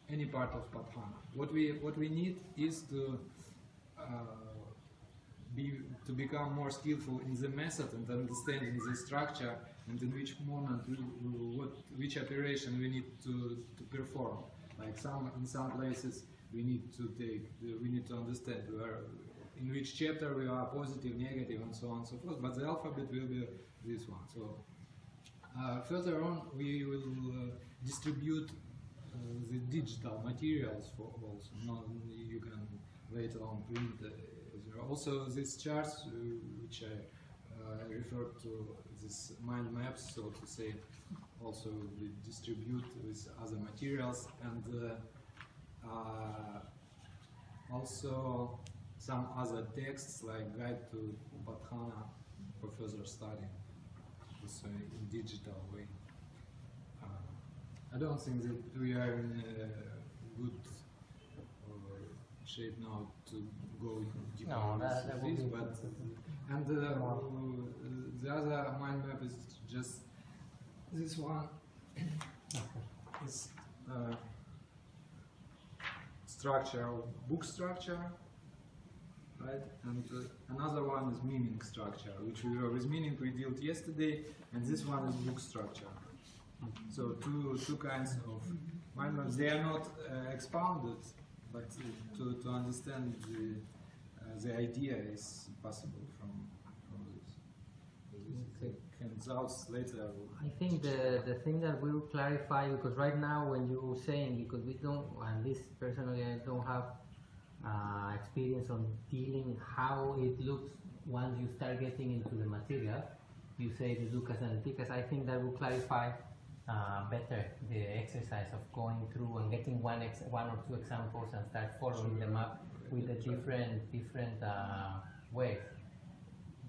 any part of Paṭṭhāna. What we need is to become more skillful in the method and understanding the structure, and in which moment which operation we need to perform. Like in some places we need to understand in which chapter we are positive, negative, and so on and so forth. But the alphabet will be this one. So further on we will distribute the digital materials for all. So you can later on print. Also these charts, which I referred to, these mind maps, so to say, also we distribute with other materials, and also some other texts like Guide to Paṭṭhāna for further study, also in digital way. I don't think that we are in a good shape now to go deeper into this, but and the other mind map is just this one. Is structure, book structure, right? And another one is meaning structure, which with meaning we dealt yesterday, and this one is book structure. So two kinds of mind maps. They are not expounded, but to understand the idea is possible from this. And thoughts later. I think the thing that will clarify, because right now when you were saying, because we don't, at least personally I don't have experience on dealing how it looks once you start getting into the material. You say the dukkha's and the tikas. I think that will clarify better the exercise of going through and getting one or two examples and start following them up with the different ways.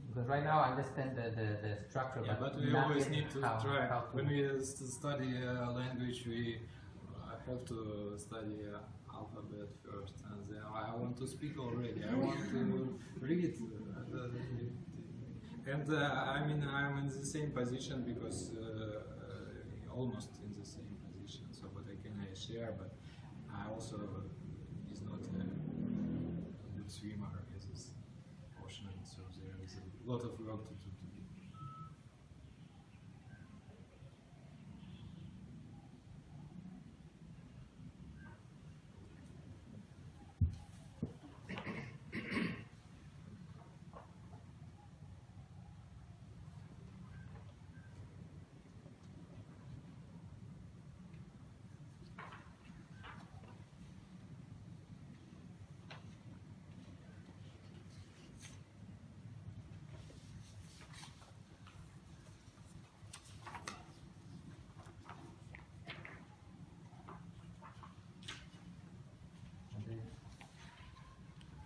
Because right now I understand the structure, Yeah, but we not always yet need to how try. to- When we study a language, we have to study alphabet first, and then I want to speak already. I want to read, and I mean I'm in the same position because almost in the same position. So what I can share, but I also is not a good swimmer as is ocean, so there is a lot of work to do.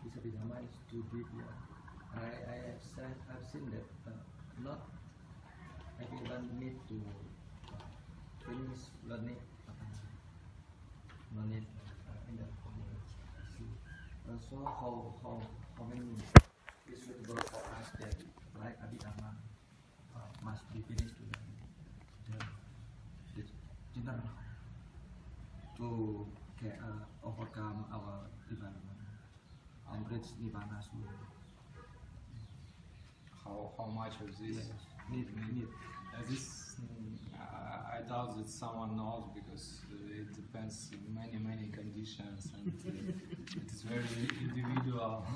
This Abhidhamma is too deep. Yeah. I've seen that not everyone need to finish learning Patthāna. No need in the community. So how many is suitable for us that like Abhidhamma must be finished to the general to overcome our development and reach Nibbana soon. How much of this Yes. Need. this I doubt that someone knows because it depends on many conditions and it is very individual.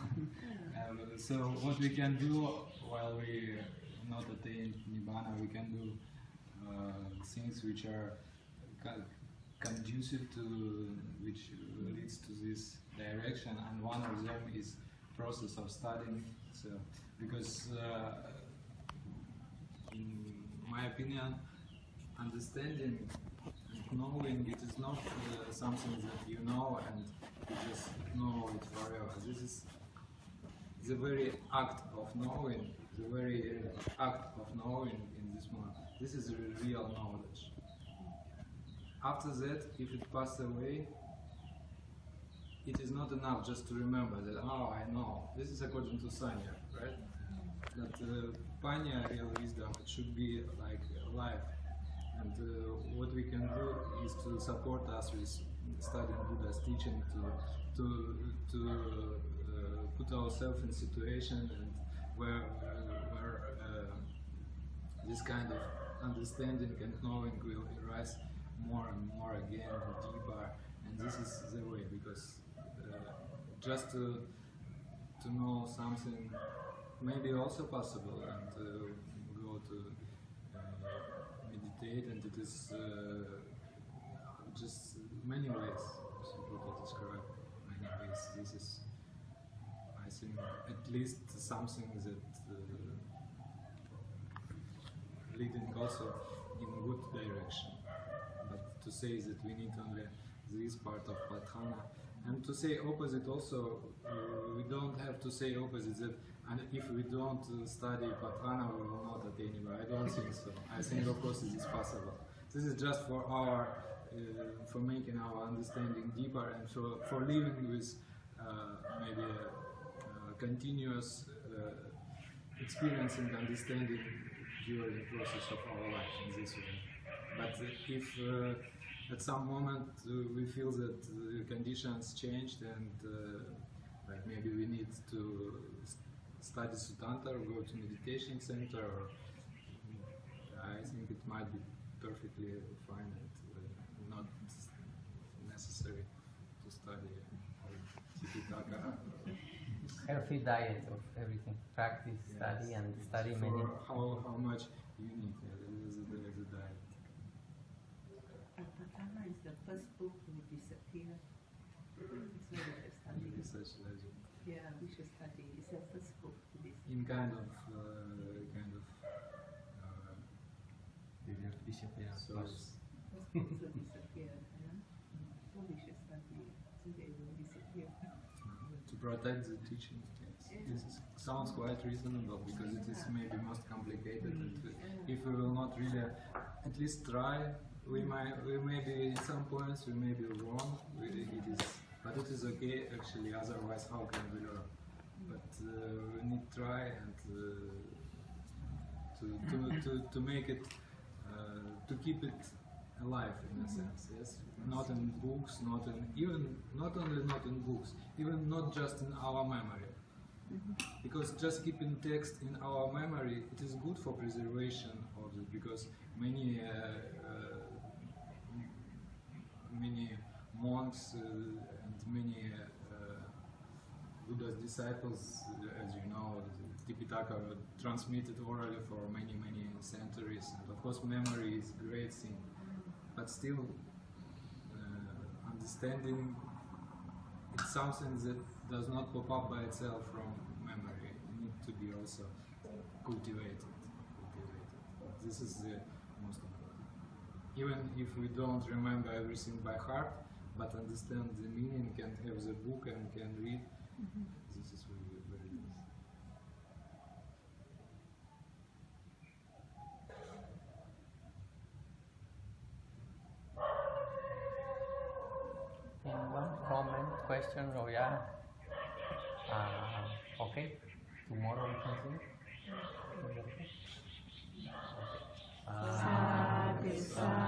So what we can do while we not attain Nibbana, we can do things which are conducive to, which leads to this direction, and one of them is process of studying. So because in my opinion, understanding and knowing, it is not something that you know and you just know it forever. This is the very act of knowing, the very act of knowing in this moment. This is real knowledge. After that, if it passes away, it is not enough just to remember that, oh, I know. This is according to Sanya, right? That Panya, real wisdom, it should be like life. And what we can do is to support us with studying Buddha's teaching, to put ourselves in situation and where this kind of understanding and knowing will arise more and more again, deeper. And this is the way, because just to know something may be also possible, and go to meditate, and it is just many ways to describe many ways. This is, I think, at least something that leading also in good direction. But to say that we need only this part of Paṭṭhāna, and to say opposite also, we don't have to say opposite that, and if we don't study Paṭṭhāna, we will not attain it. I don't think so. I think of course it is possible. This is just for our, for making our understanding deeper, and for living with maybe a continuous experiencing understanding during the process of our life in this way. But if at some moment we feel that the conditions changed and like maybe we need to study Sutanta or go to meditation center, or I think it might be perfectly fine and not necessary to study Pitaka. Healthy diet of everything, practice, study, and study many. For how much you need, there is a diet. Paṭṭhāna is the first book to disappear. So we should study. Such legend. Yeah, we should study. It's the first book to disappear. In kind of source. First book to disappear. Yeah? So we should study. So they will disappear. To protect the teaching. Yes. Yeah. sounds quite reasonable because it is maybe most complicated. And if we will not really at least try, we may be at some points we may be wrong. But it is okay actually. Otherwise, how can we learn? But we need to try and to make it to keep it alive in a sense. Yes, not in books, not only not in books, even not just in our memory. Because just keeping text in our memory, it is good for preservation of it, because many monks and many Buddha's disciples, as you know, the Pitaka transmitted orally for many centuries, and of course memory is a great thing, but still understanding it's something that does not pop up by itself from memory. It needs to be also cultivated. This is the most important. Even if we don't remember everything by heart, but understand the meaning, can have the book and can read, this is very, very nice. In one comment, question, Roya. Okay, tomorrow we can see. Sadhu, sadhu.